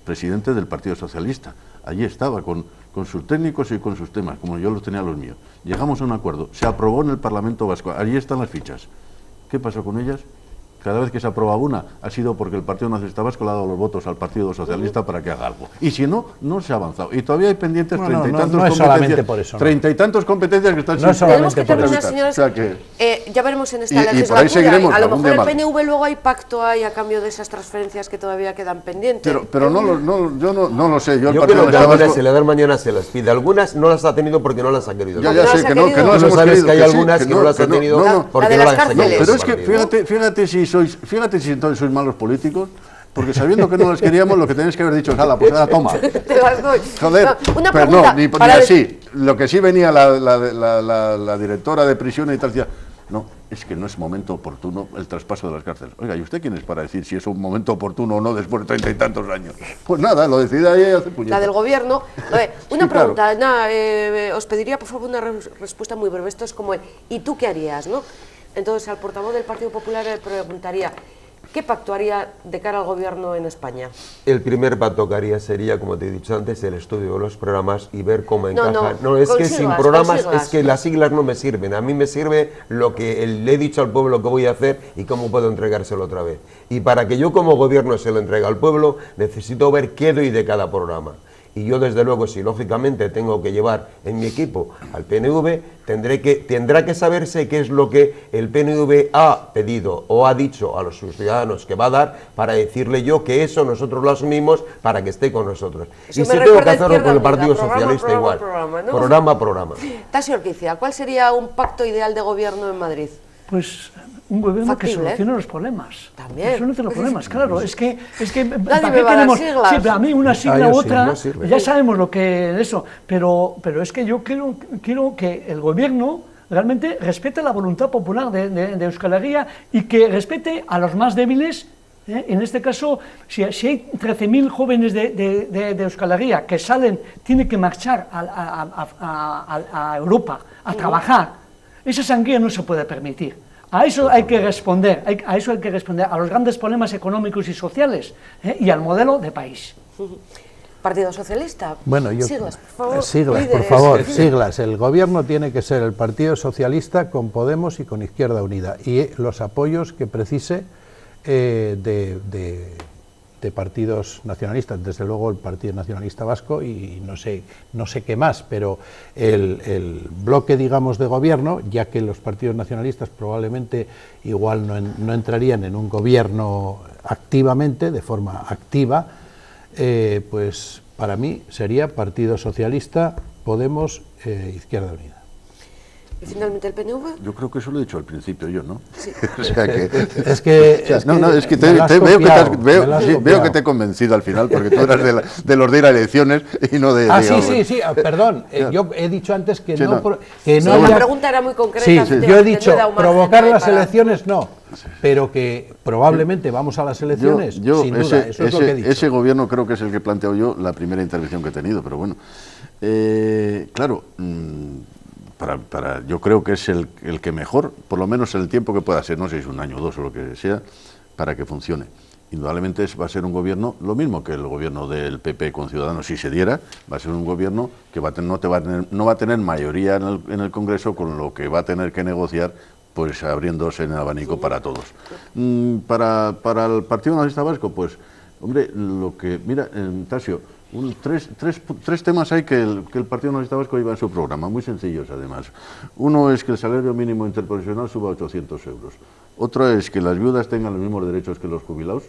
S2: Presidente del Partido Socialista, allí estaba con sus técnicos y con sus temas, como yo los tenía los míos. Llegamos a un acuerdo, se aprobó en el Parlamento Vasco, allí están las fichas. ¿Qué pasó con ellas? Cada vez que se aprueba una ha sido porque el Partido Nacionalista Vasco le ha dado los votos al Partido Socialista para que haga algo. Y si no, no se ha avanzado. Y todavía hay pendientes treinta y tantos competencias que están sin...
S1: Tenemos que terminar, señores. Ya veremos en esta legislatura.
S2: Por ahí seguiremos,
S1: a lo mejor el PNV luego hay pacto ahí a cambio de esas transferencias que todavía quedan pendientes.
S2: Pero yo no lo sé.
S5: Yo creo que algunas se le dan mañana, se las pide. Algunas no las ha tenido porque no las ha querido.
S2: Ya sé que no las hemos
S5: querido.
S2: Que
S5: hay algunas que no las ha tenido porque no las ha querido.
S2: Pero es que fíjate si entonces sois malos políticos, porque sabiendo que no las queríamos, lo que tenéis que haber dicho es, pues toma.
S1: Te las doy.
S2: Joder,
S1: una
S2: pero
S1: pregunta,
S2: no, ni así. Lo que sí venía la directora de prisión y tal, decía, no, es que no es momento oportuno el traspaso de las cárceles. Oiga, ¿y usted quién es para decir si es un momento oportuno o no después de 30 y tantos años? Pues nada, lo decide ahí y hace puñeta.
S1: La del gobierno. Una pregunta, os pediría por favor una respuesta muy breve. Esto es como el ¿y tú qué harías? ¿No? Entonces, al portavoz del Partido Popular le preguntaría, ¿qué pacto haría de cara al gobierno en España?
S5: El primer pacto que haría sería, como te he dicho antes, el estudio de los programas y ver cómo encajan. No, es que sin programas, es que las siglas no me sirven. A mí me sirve lo que le he dicho al pueblo que voy a hacer y cómo puedo entregárselo otra vez. Y para que yo como gobierno se lo entregue al pueblo, necesito ver qué doy de cada programa. Y yo, desde luego, si lógicamente tengo que llevar en mi equipo al PNV, tendrá que saberse qué es lo que el PNV ha pedido o ha dicho a los ciudadanos que va a dar, para decirle yo que eso nosotros lo asumimos para que esté con nosotros.
S1: Eso
S5: y si tengo que hacerlo con el Partido Socialista igual. Programa.
S1: Tassi Orquicia, ¿cuál sería un pacto ideal de gobierno en Madrid?
S3: Pues un gobierno que solucione los problemas. También. Solucione los problemas, claro. Es que ¿para qué tenemos? Sí, pero a mí una sigla u otra, ya sabemos lo que es eso. Pero es que yo quiero que el gobierno realmente respete la voluntad popular de Euskal Herria y que respete a los más débiles. En este caso, si hay 13.000 jóvenes de Euskal Herria que tienen que marchar a Europa a trabajar, esa sangría no se puede permitir. A eso hay que responder, a los grandes problemas económicos y sociales y al modelo de país.
S1: Partido Socialista.
S4: Bueno,
S1: siglas, por favor.
S4: Siglas. El gobierno tiene que ser el Partido Socialista con Podemos y con Izquierda Unida y los apoyos que precise de partidos nacionalistas, desde luego el Partido Nacionalista Vasco y no sé qué más, pero el bloque, digamos, de gobierno, ya que los partidos nacionalistas probablemente igual no entrarían en un gobierno activamente, de forma activa, pues para mí sería Partido Socialista, Podemos, Izquierda Unida.
S1: ¿Y finalmente el PNV?
S2: Yo creo que eso lo he dicho al principio yo, ¿no?
S1: Sí.
S2: O sea que...
S4: es que
S2: veo que te he convencido al final, porque tú eras de los de ir a elecciones y no de...
S4: Sí, perdón. Yo he dicho antes que no...
S1: La pregunta era muy concreta.
S4: Sí, yo he dicho, provocar las elecciones no, pero que probablemente vamos a las elecciones, sin duda, eso es lo que he dicho.
S2: Ese gobierno creo que es el que he planteado yo, la primera intervención que he tenido, pero bueno. Claro... yo creo que es el que mejor, por lo menos en el tiempo que pueda ser, no sé si es un año o dos o lo que sea, para que funcione. indudablemente va a ser un gobierno, lo mismo que el gobierno del PP con Ciudadanos, si se diera, va a ser un gobierno que no va a tener mayoría en el Congreso, con lo que va a tener que negociar, pues abriéndose en el abanico para todos. Para el Partido Nacionalista Vasco, pues, hombre, mira, Tasio, tres temas hay que el Partido Nacionalista Vasco lleva en su programa, muy sencillos además. Uno es que el salario mínimo interprofesional suba a 800 euros. Otro es que las viudas tengan los mismos derechos que los jubilados.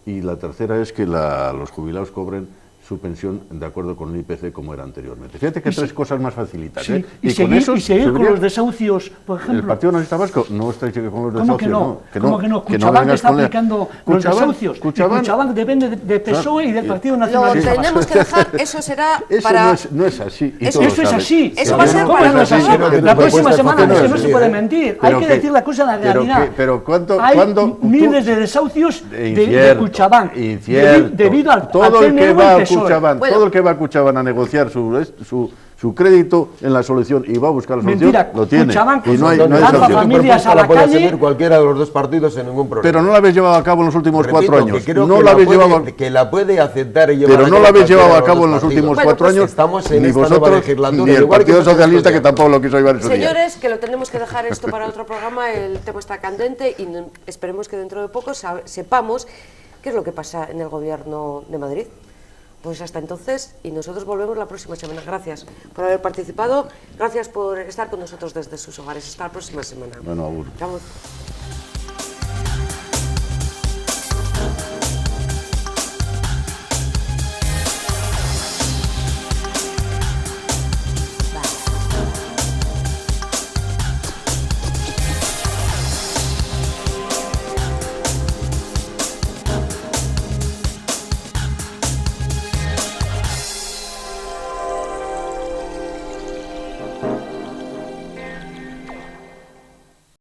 S2: Y la tercera es que los jubilados cobren su pensión de acuerdo con el IPC como era anteriormente. Fíjate que tres cosas más facilitas.
S3: Sí,
S2: ¿eh?
S3: y seguir con los desahucios, por ejemplo.
S2: El Partido Nacionalista Vasco no está con los desahucios.
S3: ¿Cómo que no? Cuchabank está aplicando los desahucios. Cuchabank depende de PSOE y del Partido Nacionalista Vasco.
S1: Lo tenemos que dejar, eso será
S2: eso
S1: para...
S2: No es así.
S3: Eso es así.
S1: Eso va a ser para los
S3: La próxima semana no se puede mentir. Hay que decir la cosa en la realidad.
S2: Pero
S3: hay miles de desahucios de Cuchabank debido al PNV y PSOE.
S2: Todo el que va a Cuchabank a negociar su crédito en la solución y va a buscar la solución,
S3: mentira,
S2: lo tiene.
S3: Cuchabank,
S2: y no hay
S3: lanza familias a la
S5: puede
S3: calle.
S5: seguir cualquiera de los dos partidos sin ningún problema.
S2: Pero no la habéis llevado a cabo en los últimos 4 años.
S5: No la habéis llevado que la puede aceptar y llevar.
S2: Pero no la habéis llevado a cabo en los últimos 4 años.
S5: Estamos en
S2: ni
S5: esta
S2: vosotros
S5: nueva legislatura,
S2: ni el
S5: igual
S2: Partido
S5: que
S2: Socialista, que tampoco lo quiso llevar en su día.
S1: Señores, que lo tenemos que dejar esto para otro programa, el tema está candente y esperemos que dentro de poco sepamos qué es lo que pasa en el Gobierno de Madrid. Pues hasta entonces, y nosotros volvemos la próxima semana. Gracias por haber participado, gracias por estar con nosotros desde sus hogares. Hasta la próxima semana.
S2: Bueno, agur.
S1: Vamos.